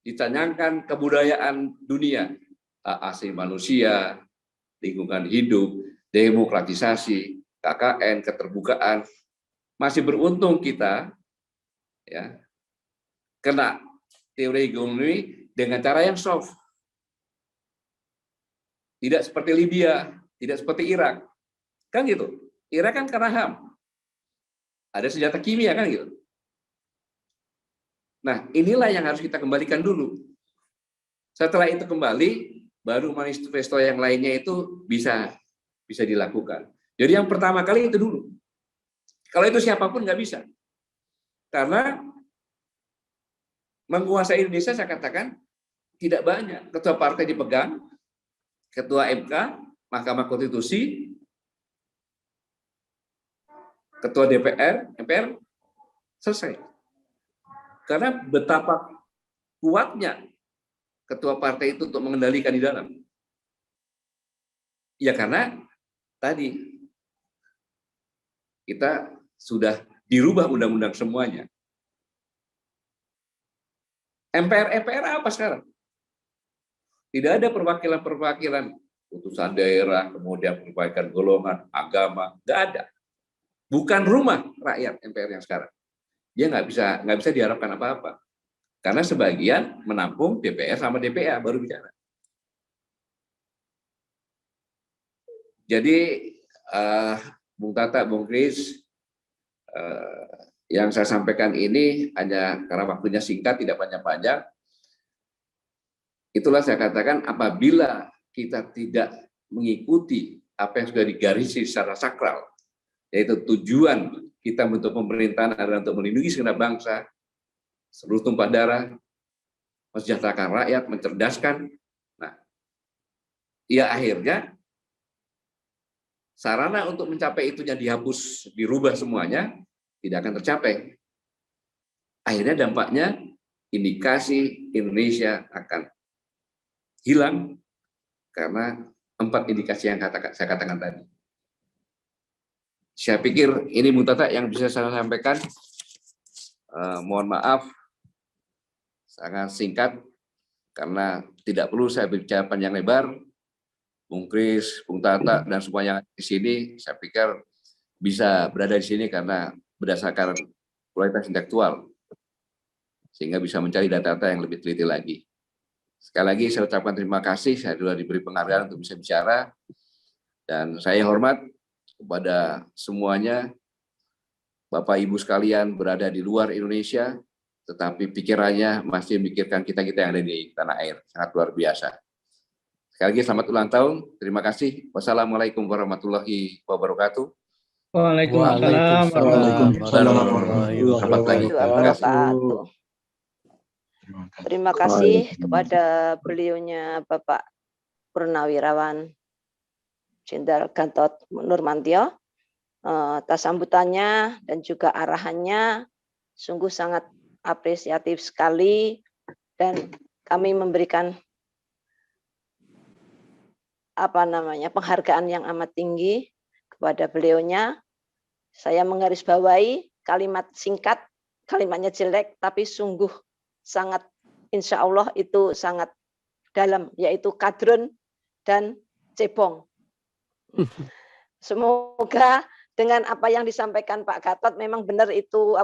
ditanyakan kebudayaan dunia, hak asasi manusia, lingkungan hidup, demokratisasi, KKN, keterbukaan. Masih beruntung kita ya kena teori ekonomi dengan cara yang soft. Tidak seperti Libya, tidak seperti Irak. Kan gitu. Irak kan karena HAM. Ada senjata kimia kan gitu. Nah, inilah yang harus kita kembalikan dulu. Setelah itu kembali, baru manifesto yang lainnya itu bisa dilakukan. Jadi yang pertama kali itu dulu. Kalau itu siapapun nggak bisa. Karena menguasai Indonesia saya katakan tidak banyak. Ketua partai dipegang, ketua MK, Mahkamah Konstitusi, ketua DPR, MPR, selesai. Karena betapa kuatnya ketua partai itu untuk mengendalikan di dalam. Ya karena tadi kita sudah dirubah undang-undang semuanya. MPR apa sekarang? Tidak ada perwakilan-perwakilan putusan daerah, kemudian perbaikan golongan, agama, nggak ada. Bukan rumah rakyat MPR yang sekarang. Dia nggak bisa diharapkan apa-apa. Karena sebagian menampung DPR sama DPA baru bicara. Jadi Bung Tata, Bung Kris, yang saya sampaikan ini hanya karena waktunya singkat, tidak panjang-panjang. Itulah saya katakan apabila kita tidak mengikuti apa yang sudah digarisi secara sakral, yaitu tujuan kita bentuk pemerintahan adalah untuk melindungi segenap bangsa, seluruh tumpah darah, mensejahterakan rakyat, mencerdaskan. Nah, ya akhirnya sarana untuk mencapai itunya dihapus, dirubah semuanya, tidak akan tercapai. Akhirnya dampaknya indikasi Indonesia akan hilang karena 4 indikasi yang saya katakan tadi. Saya pikir ini Bung Tata yang bisa saya sampaikan. Mohon maaf, sangat singkat karena tidak perlu saya bicara panjang lebar. Bung Kris, Bung Tata, dan semua yang di sini, saya pikir bisa berada di sini karena berdasarkan kualitas intelektual, sehingga bisa mencari data-data yang lebih teliti lagi. Sekali lagi saya ucapkan terima kasih, saya sudah diberi penghargaan untuk bisa bicara, dan saya hormat kepada semuanya, Bapak Ibu sekalian berada di luar Indonesia, tetapi pikirannya masih memikirkan kita-kita yang ada di tanah air, sangat luar biasa. Sekali lagi selamat ulang tahun, terima kasih. Wassalamualaikum warahmatullahi wabarakatuh. Waalaikumsalam warahmatullahi wabarakatuh. Terima kasih kepada beliaunya Bapak Purnawirawan Jenderal Gatot Nurmantio atas sambutannya dan juga arahannya, sungguh sangat apresiatif sekali, dan kami memberikan penghargaan yang amat tinggi kepada beliaunya. Saya menggarisbawahi kalimat singkat, kalimatnya jelek, tapi sungguh sangat, insya Allah itu sangat dalam, yaitu kadrun dan cebong. Semoga dengan apa yang disampaikan Pak Gatot memang benar itu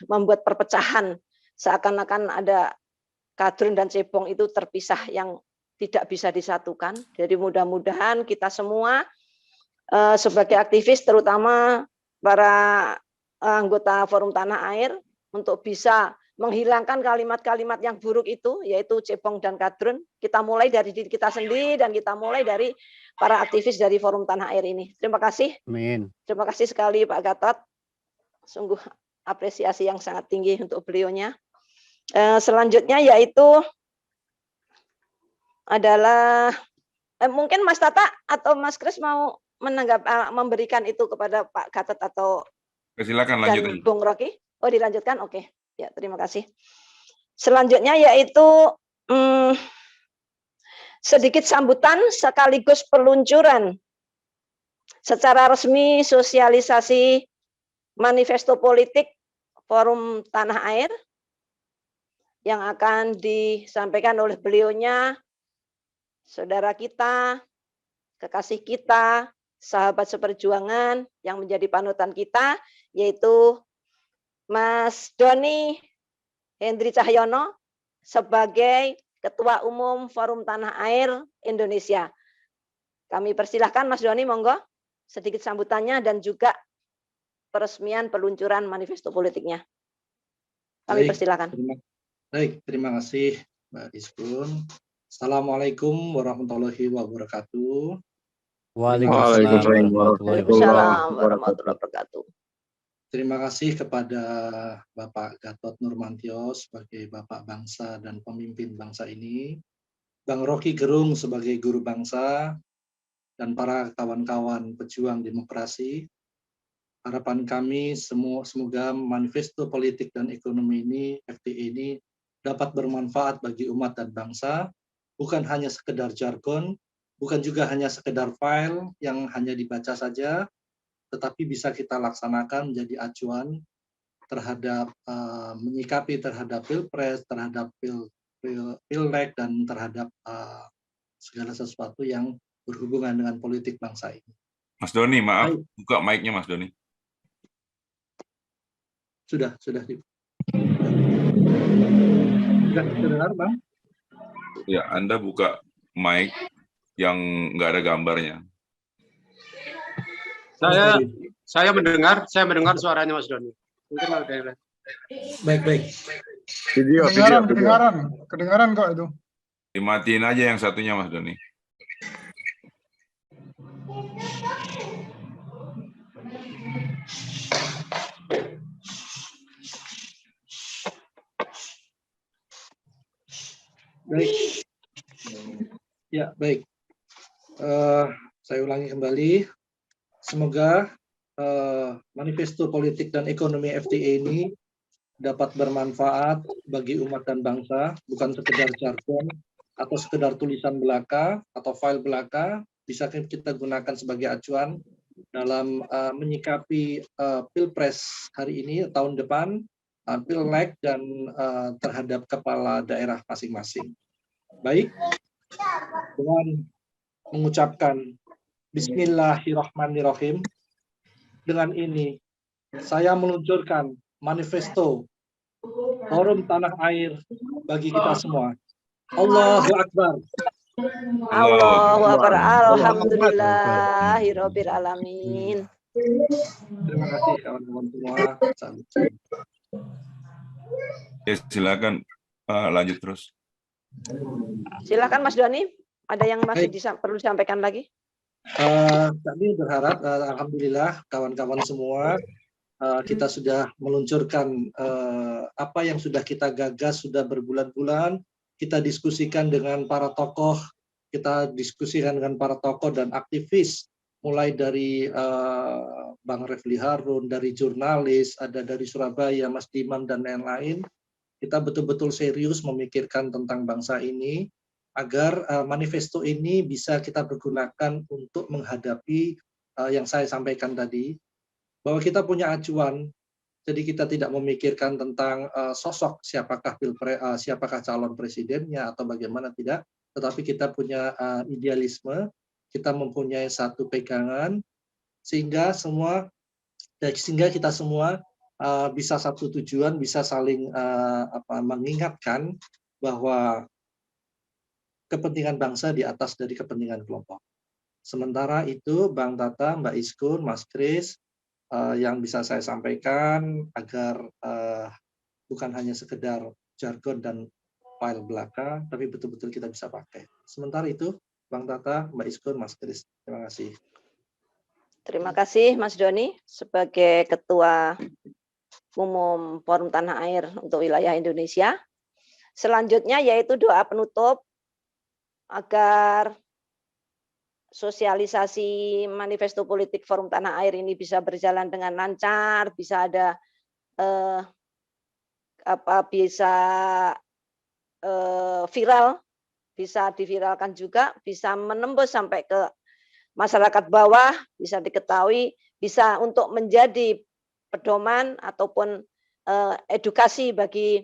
membuat perpecahan, seakan-akan ada kadrun dan cebong itu terpisah yang tidak bisa disatukan. Jadi mudah-mudahan kita semua sebagai aktivis, terutama para anggota Forum Tanah Air, untuk bisa menghilangkan kalimat-kalimat yang buruk itu, yaitu cebong dan kadrun. Kita mulai dari diri kita sendiri dan kita mulai dari para aktivis dari Forum Tanah Air ini. Terima kasih. Amin. Terima kasih sekali Pak Gatot. Sungguh apresiasi yang sangat tinggi untuk beliaunya. Selanjutnya yaitu adalah mungkin Mas Tata atau Mas Kris mau memberikan itu kepada Pak Gatot atau Silakan dan lanjutin. Bung Rocky. Oh, dilanjutkan, oke. Ya, terima kasih. Selanjutnya yaitu sedikit sambutan sekaligus peluncuran secara resmi sosialisasi manifesto politik Forum Tanah Air yang akan disampaikan oleh beliaunya, saudara kita, kekasih kita, sahabat seperjuangan yang menjadi panutan kita, yaitu Mas Doni Hendri Cahyono sebagai Ketua Umum Forum Tanah Air Indonesia. Kami persilahkan Mas Doni, monggo sedikit sambutannya dan juga peresmian peluncuran manifesto politiknya. Kami persilahkan. Terima kasih Mbak Iskun. Assalamualaikum warahmatullahi wabarakatuh. Waalaikumsalam warahmatullahi wabarakatuh. Terima kasih kepada Bapak Gatot Nurmantio sebagai Bapak Bangsa dan pemimpin bangsa ini, Bang Rocky Gerung sebagai guru bangsa, dan para kawan-kawan pejuang demokrasi. Harapan kami semoga manifesto politik dan ekonomi ini, FTE ini, dapat bermanfaat bagi umat dan bangsa, bukan hanya sekedar jargon, bukan juga hanya sekedar file yang hanya dibaca saja, tetapi bisa kita laksanakan menjadi acuan terhadap menyikapi terhadap pilpres, terhadap pilek, dan terhadap segala sesuatu yang berhubungan dengan politik bangsa ini. Mas Doni, maaf, buka mic-nya Mas Doni. Sudah dengar, Bang? Ya, Anda buka mic yang nggak ada gambarnya. Saya mendengar suaranya Mas Doni. Baik. Kedengaran kok itu. Dimatiin aja yang satunya Mas Doni. Baik. Ya, baik. Saya ulangi kembali. Semoga manifesto politik dan ekonomi FTE ini dapat bermanfaat bagi umat dan bangsa, bukan sekedar jargon atau sekedar tulisan belaka atau file belaka, bisa kita gunakan sebagai acuan dalam menyikapi pilpres hari ini, tahun depan, pilek, dan terhadap kepala daerah masing-masing. Baik, dengan mengucapkan Bismillahirrahmanirrahim, dengan ini saya meluncurkan manifesto Forum Tanah Air bagi kita semua. Allahu Akbar. Allahu Akbar. Alhamdulillahirabbil alamin. Terima kasih kawan-kawan semua. Ya, silakan lanjut terus. Silakan Mas Doni, ada yang masih perlu disampaikan lagi? Kami berharap, alhamdulillah kawan-kawan semua, kita sudah meluncurkan apa yang sudah kita gagas sudah berbulan-bulan. Kita diskusikan dengan para tokoh, dan aktivis, mulai dari Bang Refli Harun, dari jurnalis, ada dari Surabaya, Mas Dimam, dan lain-lain. Kita betul-betul serius memikirkan tentang bangsa ini, agar manifesto ini bisa kita pergunakan untuk menghadapi yang saya sampaikan tadi, bahwa kita punya acuan, jadi kita tidak memikirkan tentang sosok siapakah calon presidennya atau bagaimana, tidak, tetapi kita punya idealisme, kita mempunyai satu pegangan, sehingga kita semua bisa satu tujuan, bisa saling mengingatkan bahwa kepentingan bangsa di atas dari kepentingan kelompok. Sementara itu, Bang Tata, Mbak Iskun, Mas Kris, yang bisa saya sampaikan agar bukan hanya sekedar jargon dan file belaka, tapi betul-betul kita bisa pakai. Sementara itu, Bang Tata, Mbak Iskun, Mas Kris. Terima kasih. Terima kasih Mas Doni sebagai Ketua Umum Forum Tanah Air untuk wilayah Indonesia. Selanjutnya yaitu doa penutup agar sosialisasi manifesto politik Forum Tanah Air ini bisa berjalan dengan lancar, bisa ada viral, bisa diviralkan juga, bisa menembus sampai ke masyarakat bawah, bisa diketahui, bisa untuk menjadi pedoman ataupun edukasi bagi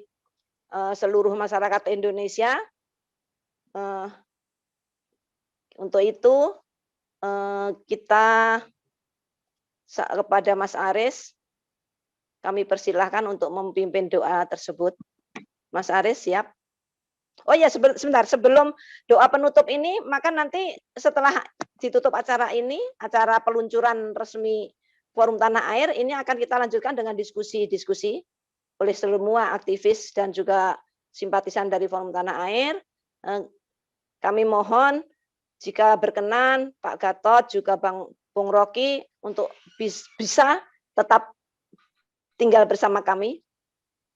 seluruh masyarakat Indonesia. Untuk itu kita kepada Mas Aris kami persilahkan untuk memimpin doa tersebut. Mas Aris siap? Oh ya, sebentar, sebelum doa penutup ini, maka nanti setelah ditutup acara ini, acara peluncuran resmi Forum Tanah Air, ini akan kita lanjutkan dengan diskusi-diskusi oleh semua aktivis dan juga simpatisan dari Forum Tanah Air. Kami mohon jika berkenan Pak Gatot juga Bung Rocky untuk bisa tetap tinggal bersama kami.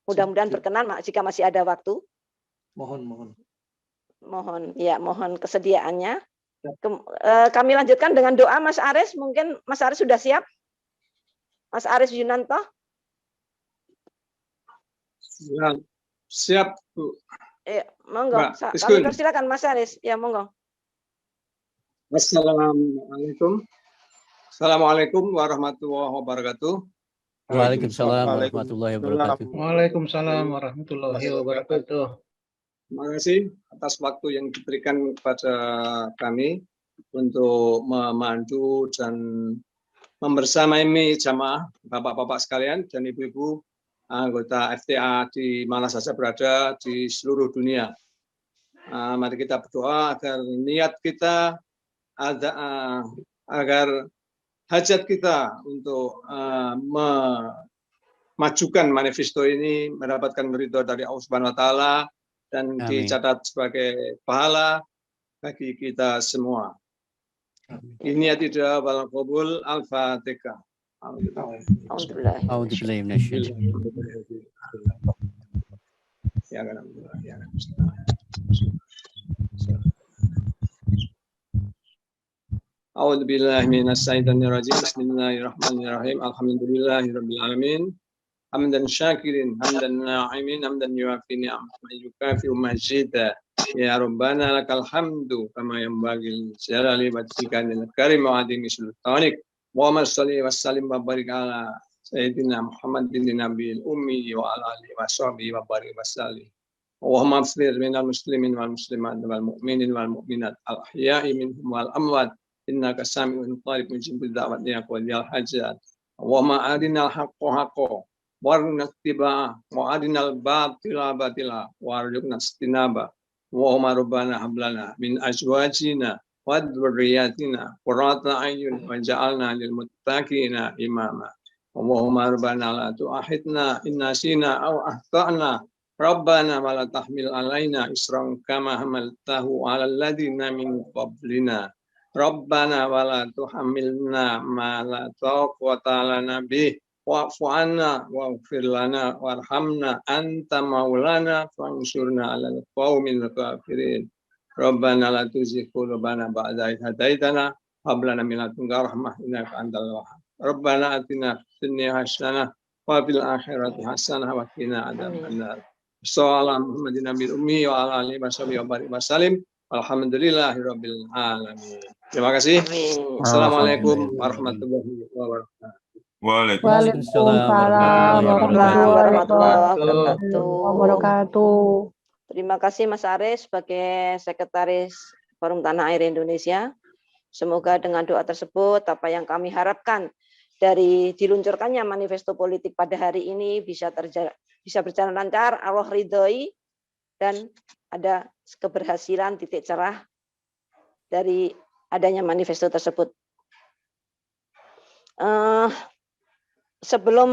Mudah-mudahan berkenan jika masih ada waktu. Mohon kesediaannya. Kami lanjutkan dengan doa Mas Aris. Mungkin Mas Aris sudah siap? Mas Aris Yunanto? Siap, Bu. Monggo. Mbak, Kami persilakan Mas Aris. Ya, monggo. Assalamualaikum warahmatullahi wabarakatuh. Waalaikumsalam warahmatullahi wabarakatuh. Waalaikumsalam warahmatullahi wabarakatuh. Terima kasih atas waktu yang diberikan kepada kami untuk memandu dan membersamai jamaah Bapak-Bapak sekalian dan Ibu-Ibu anggota FTA di mana saja berada di seluruh dunia. Mari kita berdoa agar niat kita agar hajat kita untuk memajukan manifesto ini mendapatkan ridho dari Allah Subhanahu wa taala dan dicatat sebagai pahala bagi kita semua. Ini tidak wal qabul al-Fatihah. A'udzubillahi minasyaitonir A'udzu billahi minasyaitonir rajim. Bismillahirrahmanirrahim. Alhamdulillahirabbil alamin. Hamdan syakirin, hamdan na'imin, hamdan yuafi ni'amah, yukafi majida. Ya Rabbana lakal hamdu kama yanbaghi jalali wajhika lil karim wa adimi sultanik. Wa shalli wa sallim wa barik ala sayyidina Muhammadin nabiyil ummi wa ala alihi wa sahbihi wa barik wa sallim. Allahumma ighfir minal muslimin wal muslimat wal mu'minin wal mu'minat al ahya'i minhum wal amwat. Innaka sami'un qarib mujibud da'wati ya qadiyal hajat. Allahumma arinal haqqo haqqo warna tiba wa arinal batila batila warzuqna istinaba. Allahumma rabbana hablana min azwajina wa dzurriyyatina qurrata a'yun waj'alna lil muttaqina imama. Allahumma rabbana la tu'akhidna in nasina aw akhtana. Rabbana wa la tahmil alaina isran kama hamaltahu 'alal ladzina min qablina. Rabbana wa la tuhammilna ma la taqata lana bih wa'fu 'anna waghfir lana warhamna anta maulana fansurna 'alal qaumil kafirin. Rabbana la tuzigh qulubana ba'da idh hadaitana wa hab lana min ladunka rahmah innaka antal wahhab. Rabbana atina fid dunya hasanah wa fil akhirati hasanah wa qina adzabannar. Sallallahu Muhammadin nabiyil ummi wa ala alihi washabihi wa barik wasallim. Alhamdulillahirabbil alamin. Terima kasih. Assalamualaikum warahmatullahi wabarakatuh. Waalaikumsalam warahmatullahi wabarakatuh. Terima kasih Mas Aris sebagai Sekretaris Forum Tanah Air Indonesia. Semoga dengan doa tersebut apa yang kami harapkan dari diluncurkannya manifesto politik pada hari ini bisa berjalan lancar, Allah ridhoi, dan ada keberhasilan titik cerah dari adanya manifesto tersebut. Sebelum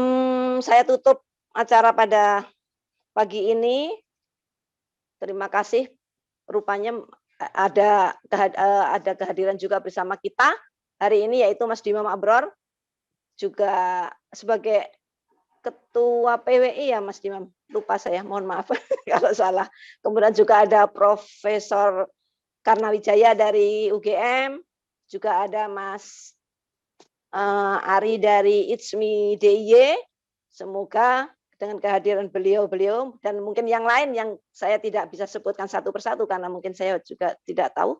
saya tutup acara pada pagi ini, terima kasih. Rupanya ada kehadiran juga bersama kita hari ini, yaitu Mas Dimam Abror, juga sebagai Ketua PWI ya Mas Dimam. Lupa saya, mohon maaf kalau salah. Kemudian juga ada Profesor Karnawijaya dari UGM, juga ada Mas Ari dari ITSMI DIY. Semoga dengan kehadiran beliau dan mungkin yang lain yang saya tidak bisa sebutkan satu persatu karena mungkin saya juga tidak tahu,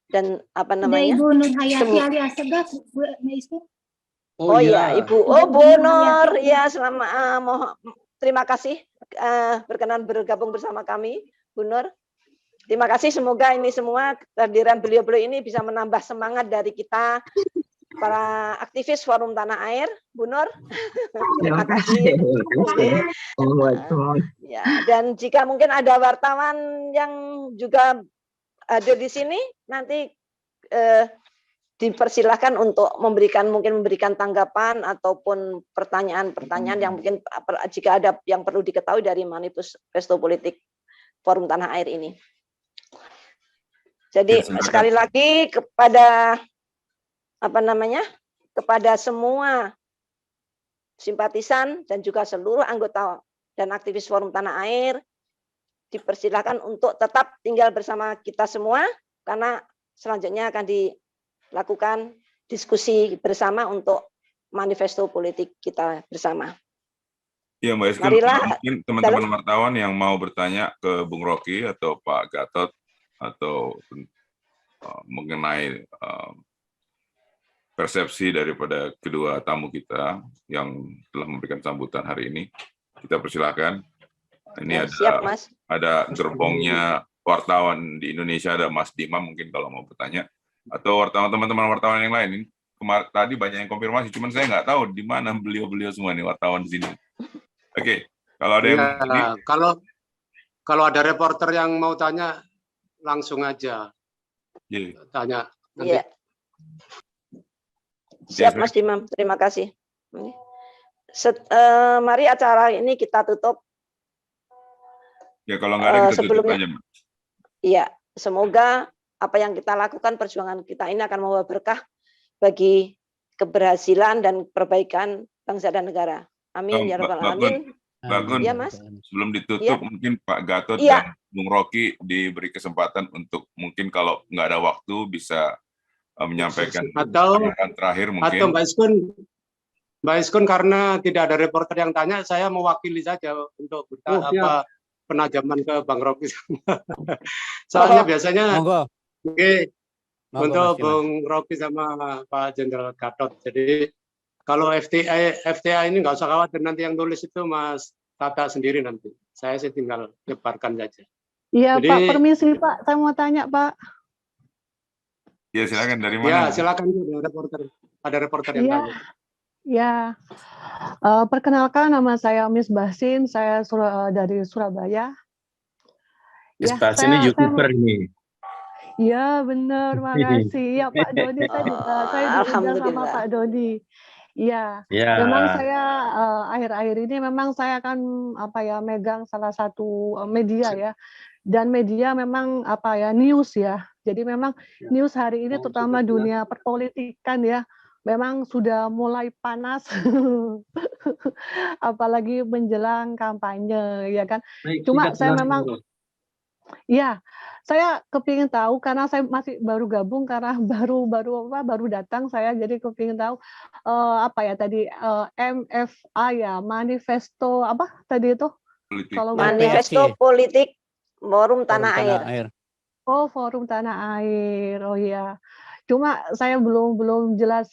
dan apa namanya, Ibu Nur Hayati alias Segaf, Bu. Oh ya Ibu, Bu Nur ya, terima kasih berkenan bergabung bersama kami, Bu Nur. Terima kasih, semoga ini semua kehadiran beliau-beliau ini bisa menambah semangat dari kita para aktivis Forum Tanah Air, Bu Nur. Terima kasih. Ya, dan jika mungkin ada wartawan yang juga hadir di sini, nanti dipersilahkan untuk memberikan tanggapan ataupun pertanyaan-pertanyaan yang mungkin jika ada yang perlu diketahui dari manifesto politik Forum Tanah Air ini. Jadi sekali lagi kepada kepada semua simpatisan dan juga seluruh anggota dan aktivis Forum Tanah Air dipersilakan untuk tetap tinggal bersama kita semua, karena selanjutnya akan dilakukan diskusi bersama untuk manifesto politik kita bersama. Ya, Mbak Eskun, mungkin teman-teman wartawan yang mau bertanya ke Bung Rocky atau Pak Gatot atau mengenai persepsi daripada kedua tamu kita yang telah memberikan sambutan hari ini, kita persilakan. Ini ada gerbongnya wartawan di Indonesia, ada Mas Dima mungkin kalau mau bertanya, atau teman-teman wartawan yang lain. Tadi banyak yang konfirmasi, cuman saya nggak tahu di mana beliau-beliau semua nih wartawan di sini. Oke, kalau ada yang kalau ada reporter yang mau tanya, langsung aja tanya. Iya. Siap Mas Dimam, terima kasih. Mari acara ini kita tutup. Ya, kalau nggak ada kita tutup aja, Mas. Iya, semoga apa yang kita lakukan, perjuangan kita ini akan membawa berkah bagi keberhasilan dan perbaikan bangsa dan negara. Amin ya rabbal alamin. Bagun, ya, Mas. Sebelum ditutup, mungkin Pak Gatot dan Bung Rocky diberi kesempatan untuk mungkin kalau nggak ada waktu bisa menyampaikan pernyataan terakhir mungkin. Atau Mbak Iskun karena tidak ada reporter yang tanya, saya mewakili saja untuk penajaman ke Bang Rocky. Soalnya biasanya untuk Bung Rocky sama Pak Jenderal Gatot. Jadi kalau FTA ini nggak usah khawatir, nanti yang tulis itu Mas Tata sendiri nanti. Saya sih tinggal nyebarkan saja. Iya, Pak, permisi Pak, saya mau tanya Pak. Ya, silakan, dari mana? Ya, silakan, ada reporter yang tanya. Ya, perkenalkan nama saya Miss Basin, saya dari Surabaya. Miss Basin ini YouTuber ini. Iya, benar, makasih. Ya Pak Dodi, saya juga sama Pak Dodi. Iya, memang saya akhir-akhir ini memang saya akan megang salah satu media ya, dan media memang news ya. Jadi memang news hari ini terutama dunia perpolitikan ya, memang sudah mulai panas, apalagi menjelang kampanye ya kan. Cuma saya memang saya kepingin tahu karena saya masih baru gabung karena baru datang saya, jadi kepingin tahu MFA ya, manifesto apa tadi itu? Kalau manifesto politik Forum Tanah Air. Oh, Forum Tanah Air. Oh iya. Cuma saya belum jelas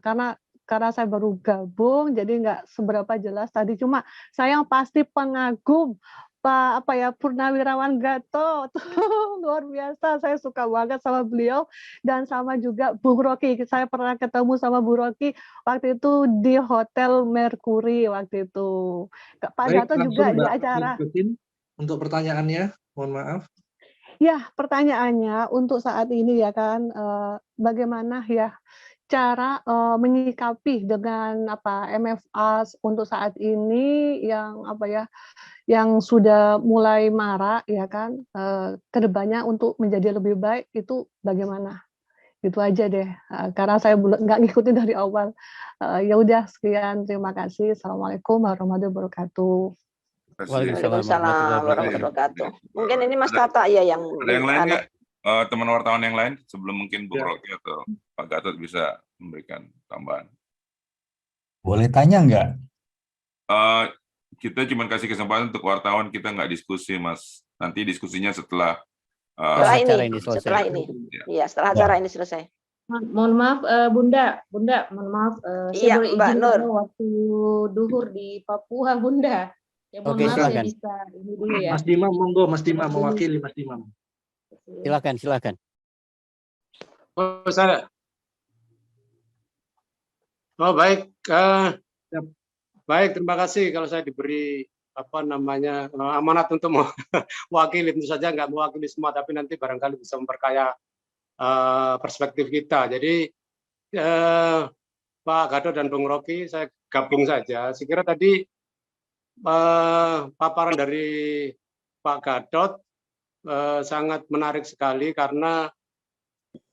karena saya baru gabung jadi nggak seberapa jelas tadi. Cuma saya yang pasti pengagum Pak Purnawirawan Gatot, luar biasa, saya suka banget sama beliau dan sama juga Bung Rocky. Saya pernah ketemu sama Bung Rocky waktu itu di Hotel Mercury waktu itu. Pak Gatot juga di acara. Untuk pertanyaannya, mohon maaf. Ya, pertanyaannya untuk saat ini ya kan, bagaimana ya cara menyikapi dengan MFA untuk saat ini yang sudah mulai marak ya kan, kedepannya untuk menjadi lebih baik itu bagaimana? Itu aja deh, karena saya nggak ngikutin dari awal. Ya udah, sekian, terima kasih. Assalamualaikum warahmatullahi wabarakatuh. Waalaikumsalam warahmatullahi wabarakatuh. Mungkin ini Mas Tata ya yang ada yang lain nggak? Teman wartawan yang lain sebelum mungkin Bung Rocky atau Pak Gatot bisa memberikan tambahan. Boleh tanya nggak? Kita cuma kasih kesempatan untuk wartawan, kita nggak diskusi, Mas. Nanti diskusinya setelah ini. Iya, setelah acara ini selesai. Mohon maaf, Bunda, mohon maaf. Iya, saya boleh Mbak izin Nur. waktu duhur di Papua, Bunda. Ya, mohon Oke, maaf saya silakan. bisa ini dulu ya. Mas Dimam, monggo Mas Dimam mewakili Mas Dimam. Silakan. Oh, saya. Oh, baik. Baik, terima kasih kalau saya diberi amanat untuk mewakili. Tentu saja nggak mewakili semua, tapi nanti barangkali bisa memperkaya perspektif kita. Jadi Pak Gatot dan Bung Rocky, saya gabung saja. Saya kira tadi paparan dari Pak Gatot sangat menarik sekali karena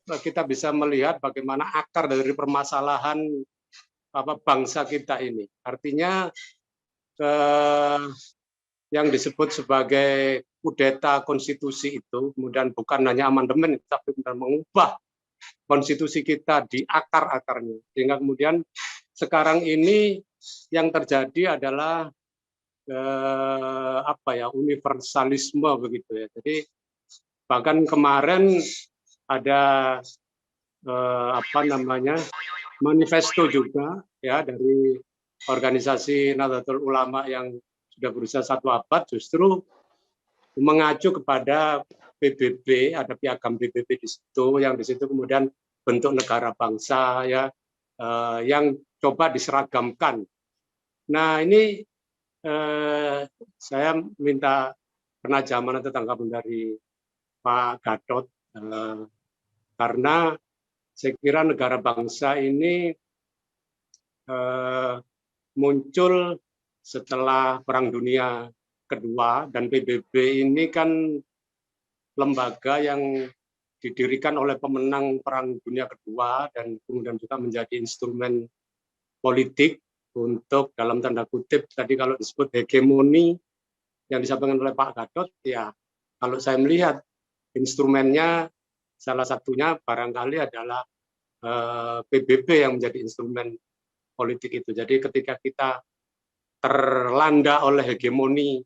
kita bisa melihat bagaimana akar dari permasalahan bangsa kita ini. Artinya yang disebut sebagai kudeta konstitusi itu kemudian bukan hanya amandemen, tapi benar mengubah konstitusi kita di akar-akarnya. Sehingga kemudian sekarang ini yang terjadi adalah universalisme begitu ya. Jadi bahkan kemarin ada manifesto juga ya dari organisasi Nahdlatul Ulama yang sudah berusia 1 abad justru mengacu kepada PBB, ada piagam PBB di situ, yang di situ kemudian bentuk negara bangsa ya yang coba diseragamkan. Nah ini saya minta penajaman atau tanggapan dari Pak Gatot karena saya kira negara bangsa ini muncul setelah Perang Dunia Kedua dan PBB ini kan lembaga yang didirikan oleh pemenang Perang Dunia Kedua dan kemudian juga menjadi instrumen politik untuk dalam tanda kutip tadi kalau disebut hegemoni yang disampaikan oleh Pak Gatot, ya kalau saya melihat instrumennya salah satunya barangkali adalah PBB yang menjadi instrumen politik itu. Jadi ketika kita terlanda oleh hegemoni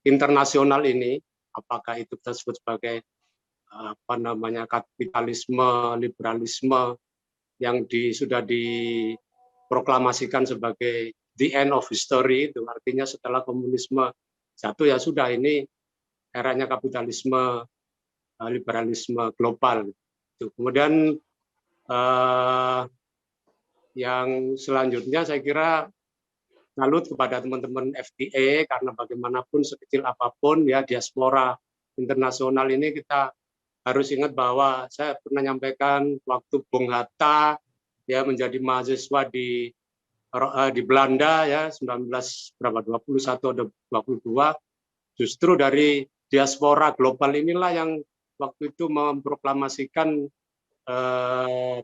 internasional ini, apakah itu disebut sebagai kapitalisme, liberalisme yang sudah diproklamasikan sebagai the end of history, itu artinya setelah komunisme jatuh ya sudah, ini eranya kapitalisme, liberalisme global. Kemudian yang selanjutnya saya kira salut kepada teman-teman FTA karena bagaimanapun sekecil apapun ya diaspora internasional ini kita harus ingat bahwa saya pernah nyampaikan waktu Bung Hatta ya menjadi mahasiswa di Belanda ya 21 atau 22, justru dari diaspora global inilah yang waktu itu memproklamasikan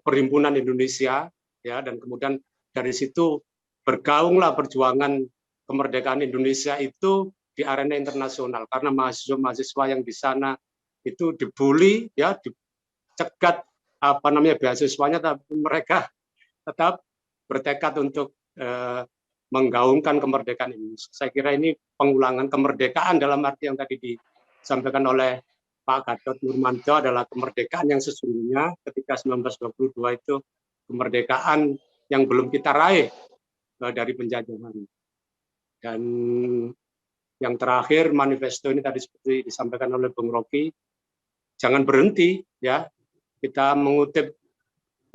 Perhimpunan Indonesia ya, dan kemudian dari situ bergaunglah perjuangan kemerdekaan Indonesia itu di arena internasional karena mahasiswa-mahasiswa yang di sana itu dibully ya, dicegat beasiswanya, tapi mereka tetap bertekad untuk menggaungkan kemerdekaan Indonesia. Saya kira ini pengulangan kemerdekaan dalam arti yang tadi disampaikan oleh Pak Gatot Nurmantio adalah kemerdekaan yang sesungguhnya ketika 1922 itu kemerdekaan yang belum kita raih dari penjajahan. Dan yang terakhir manifesto ini tadi seperti disampaikan oleh Bung Rocky, jangan berhenti ya kita mengutip.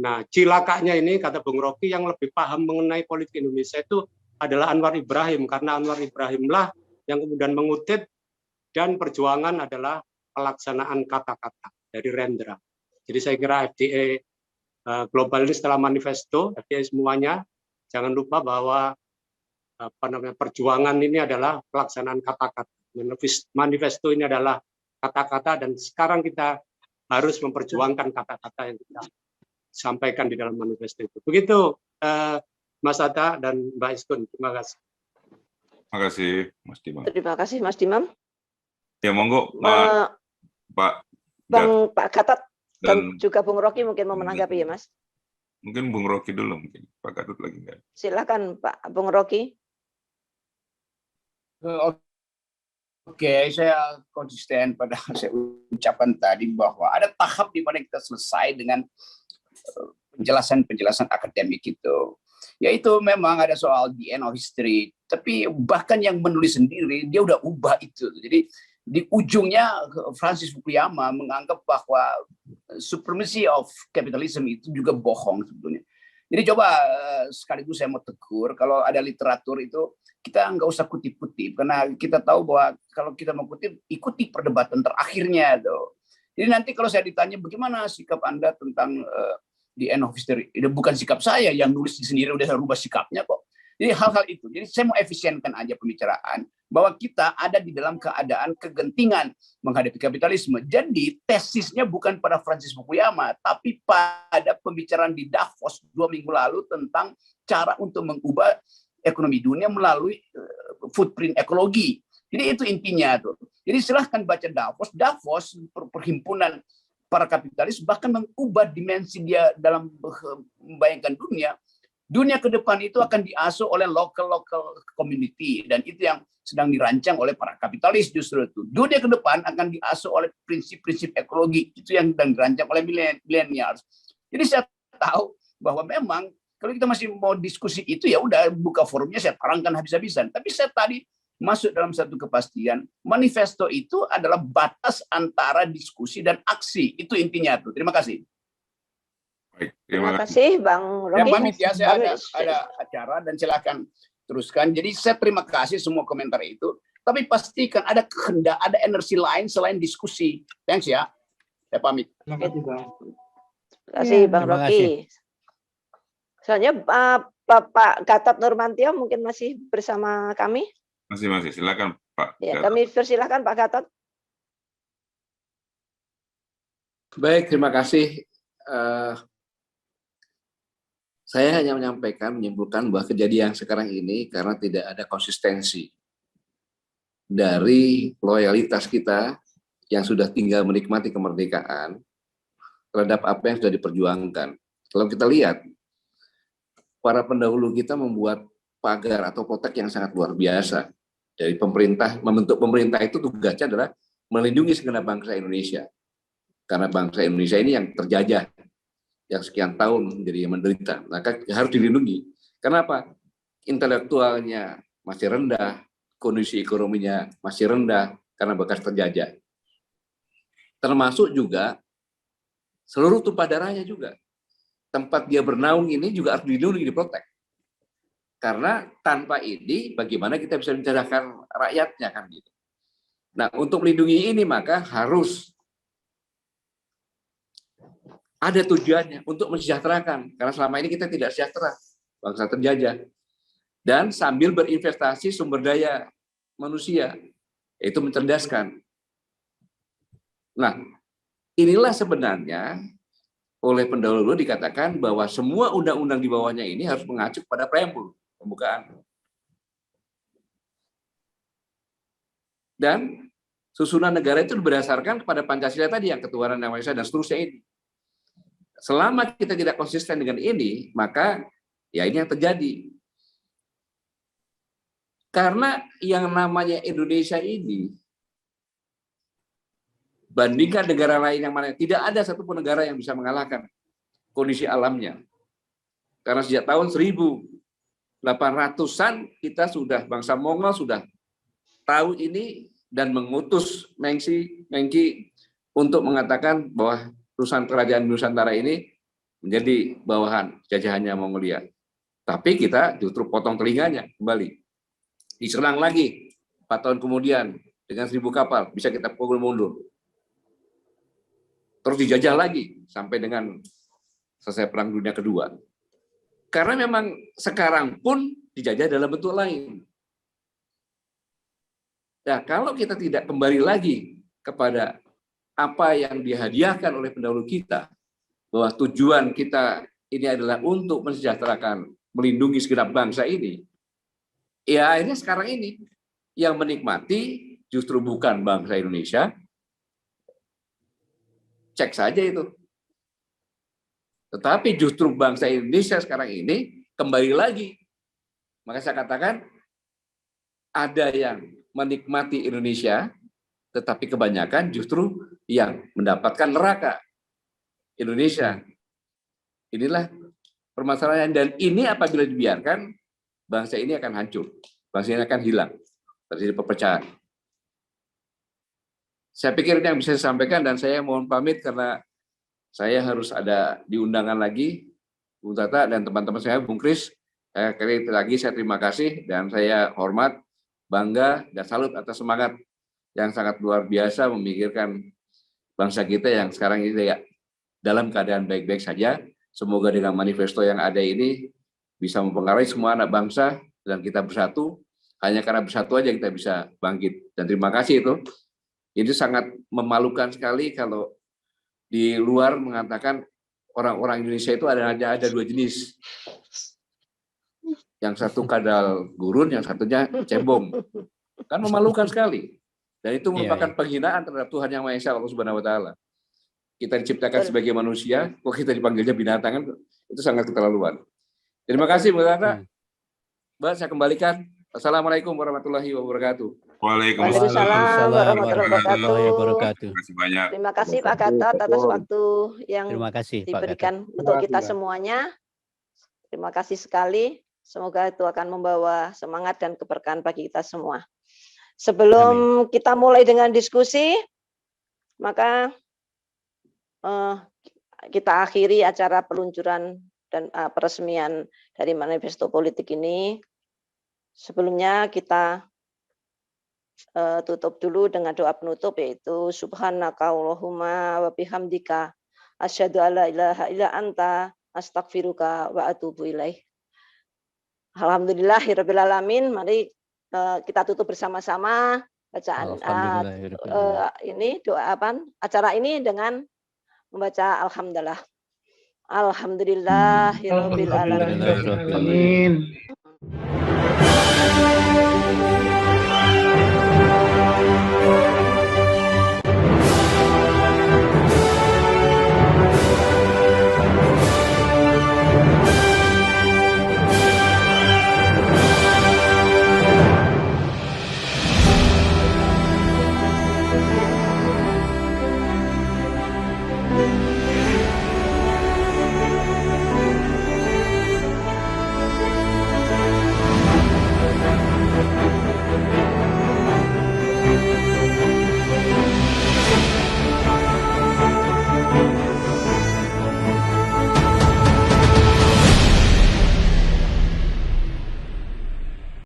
Nah, cilakanya ini kata Bung Rocky yang lebih paham mengenai politik Indonesia itu adalah Anwar Ibrahim, karena Anwar Ibrahimlah yang kemudian mengutip dan perjuangan adalah pelaksanaan kata-kata dari Rendra. Jadi saya kira FDA global ini setelah manifesto, FDA semuanya jangan lupa bahwa perjuangan ini adalah pelaksanaan kata-kata. Manifesto ini adalah kata-kata dan sekarang kita harus memperjuangkan kata-kata yang kita sampaikan di dalam manifesto itu. Begitu Mas Atta dan Mbak Iskun. Terima kasih. Terima kasih Mas Dimam. Terima kasih Mas Dimam. Ya monggo Pak Gatot dan juga Bung Rocky mungkin mau menanggapi ya Mas. Mungkin Bung Rocky dulu, mungkin Pak Gatot lagi enggak. Silakan Pak Bung Rocky. Oke, saya konsisten pada saya ucapan tadi bahwa ada tahap di mana kita selesai dengan penjelasan-penjelasan akademik itu. Yaitu memang ada soal the end of history, tapi bahkan yang menulis sendiri dia udah ubah itu. Jadi di ujungnya Francis Fukuyama menganggap bahwa supremacy of capitalism itu juga bohong sebetulnya. Jadi coba sekaligus saya mau tegur, kalau ada literatur itu kita nggak usah kutip-kutip, karena kita tahu bahwa kalau kita mau kutip, ikuti perdebatan terakhirnya tuh. Jadi nanti kalau saya ditanya bagaimana sikap Anda tentang the end of history, itu bukan sikap saya yang nulis sendiri udah rubah sikapnya kok. Jadi hal-hal itu. Jadi saya mau efisienkan aja pembicaraan bahwa kita ada di dalam keadaan kegentingan menghadapi kapitalisme. Jadi tesisnya bukan pada Francis Fukuyama, tapi pada pembicaraan di Davos 2 minggu lalu tentang cara untuk mengubah ekonomi dunia melalui footprint ekologi. Jadi itu intinya tuh. Jadi silahkan baca Davos. Davos perhimpunan para kapitalis bahkan mengubah dimensi dia dalam membayangkan dunia. Dunia ke depan itu akan diasuh oleh local community, dan itu yang sedang dirancang oleh para kapitalis justru itu. Dunia ke depan akan diasuh oleh prinsip-prinsip ekologi, itu yang sedang dirancang oleh millennials. Jadi saya tahu bahwa memang kalau kita masih mau diskusi itu ya udah buka forumnya, saya terangkan habis-habisan. Tapi saya tadi masuk dalam satu kepastian, manifesto itu adalah batas antara diskusi dan aksi. Itu intinya tuh. Terima kasih. Baik, terima kasih Bang Romi. Saya pamit ya, saya ada acara dan silakan teruskan. Jadi saya terima kasih semua komentar itu. Tapi pastikan ada kehendak, ada energi lain selain diskusi. Thanks ya. Saya pamit. Terima kasih Bang. Terima kasih Bang Rocky. Soalnya Bapak Gatot Nurmantio mungkin masih bersama kami. Masih, silakan Pak. Ya, kami persilahkan Pak Gatot. Baik, terima kasih. Saya hanya menyimpulkan bahwa kejadian sekarang ini karena tidak ada konsistensi dari loyalitas kita yang sudah tinggal menikmati kemerdekaan terhadap apa yang sudah diperjuangkan. Kalau kita lihat, para pendahulu kita membuat pagar atau kotak yang sangat luar biasa. Dari pemerintah, membentuk pemerintah itu tugasnya adalah melindungi segenap bangsa Indonesia. Karena bangsa Indonesia ini yang terjajah, yang sekian tahun menjadi menderita, maka harus dilindungi. Kenapa? Intelektualnya masih rendah, kondisi ekonominya masih rendah karena bekas terjajah. Termasuk juga seluruh tumpah darahnya juga. Tempat dia bernaung ini juga harus dilindungi, diprotek. Karena tanpa ini, bagaimana kita bisa mencerdaskan rakyatnya kan gitu. Nah, untuk melindungi ini maka harus ada tujuannya untuk mensejahterakan, karena selama ini kita tidak sejahtera, bangsa terjajah. Dan sambil berinvestasi sumber daya manusia, yaitu mencerdaskan. Nah, inilah sebenarnya oleh pendahulu dikatakan bahwa semua undang-undang di bawahnya ini harus mengacu pada preambul, pembukaan. Dan susunan negara itu berdasarkan kepada Pancasila tadi, yang ketuhanan yang Maha Esa dan seterusnya ini. Selama kita tidak konsisten dengan ini, maka ya ini yang terjadi. Karena yang namanya Indonesia ini, bandingkan negara lain yang mana, tidak ada satupun negara yang bisa mengalahkan kondisi alamnya. Karena sejak tahun 1800-an kita sudah, bangsa Mongol sudah tahu ini dan mengutus Mengki untuk mengatakan bahwa kerajaan Nusantara ini menjadi bawahan jajahannya Mongolia. Tapi kita justru potong telinganya kembali. Diserang lagi 4 tahun kemudian dengan 1000 kapal, bisa kita pukul mundur. Terus dijajah lagi sampai dengan selesai Perang Dunia Kedua. Karena memang sekarang pun dijajah dalam bentuk lain. Nah, kalau kita tidak kembali lagi kepada apa yang dihadiahkan oleh pendahulu kita, bahwa tujuan kita ini adalah untuk mensejahterakan, melindungi segenap bangsa ini, ya akhirnya sekarang ini yang menikmati justru bukan bangsa Indonesia. Cek saja itu. Tetapi justru bangsa Indonesia sekarang ini kembali lagi. Maka saya katakan ada yang menikmati Indonesia, tetapi kebanyakan justru yang mendapatkan neraka Indonesia. Inilah permasalahan, dan ini apabila dibiarkan, bangsa ini akan hancur, bangsa ini akan hilang, terjadi perpecahan. Saya pikir ini yang bisa saya sampaikan, dan saya mohon pamit karena saya harus ada di undangan lagi, Bung Tata dan teman-teman saya, Bung Kris. Sekali lagi saya terima kasih dan saya hormat, bangga, dan salut atas semangat yang sangat luar biasa memikirkan bangsa kita yang sekarang ini ya, dalam keadaan baik-baik saja. Semoga dengan manifesto yang ada ini bisa mempengaruhi semua anak bangsa dan kita bersatu. Hanya karena bersatu aja kita bisa bangkit. Dan terima kasih itu. Ini sangat memalukan sekali kalau di luar mengatakan orang-orang Indonesia itu ada dua jenis. Yang satu kadal gurun, yang satunya cebong. Kan memalukan sekali. Dan itu merupakan penghinaan terhadap Tuhan Yang Maha Esa, Allah Subhanahu wa Ta'ala. Kita diciptakan sebagai manusia, kok kita dipanggilnya binatang, kan itu sangat keterlaluan. Terima kasih, Bu Tata. Mbak, saya kembalikan. Assalamualaikum warahmatullahi wabarakatuh. Waalaikumsalam warahmatullahi wabarakatuh. Terima kasih banyak. Terima kasih Pak Gatot atas waktu yang diberikan untuk kita semuanya. Terima kasih sekali. Semoga itu akan membawa semangat dan keberkahan bagi kita semua. Sebelum kita mulai dengan diskusi, maka kita akhiri acara peluncuran dan peresmian dari manifesto politik ini. Sebelumnya kita tutup dulu dengan doa penutup, yaitu Subhanaka Allahumma wa bihamdika asyhadu alla ilaha illa anta astaghfiruka wa atubu ilaih. Alhamdulillahirabbil alamin. Mari kita tutup bersama-sama bacaan ini doa acara ini dengan membaca alhamdulillah. Alhamdulillahirabbil alamin.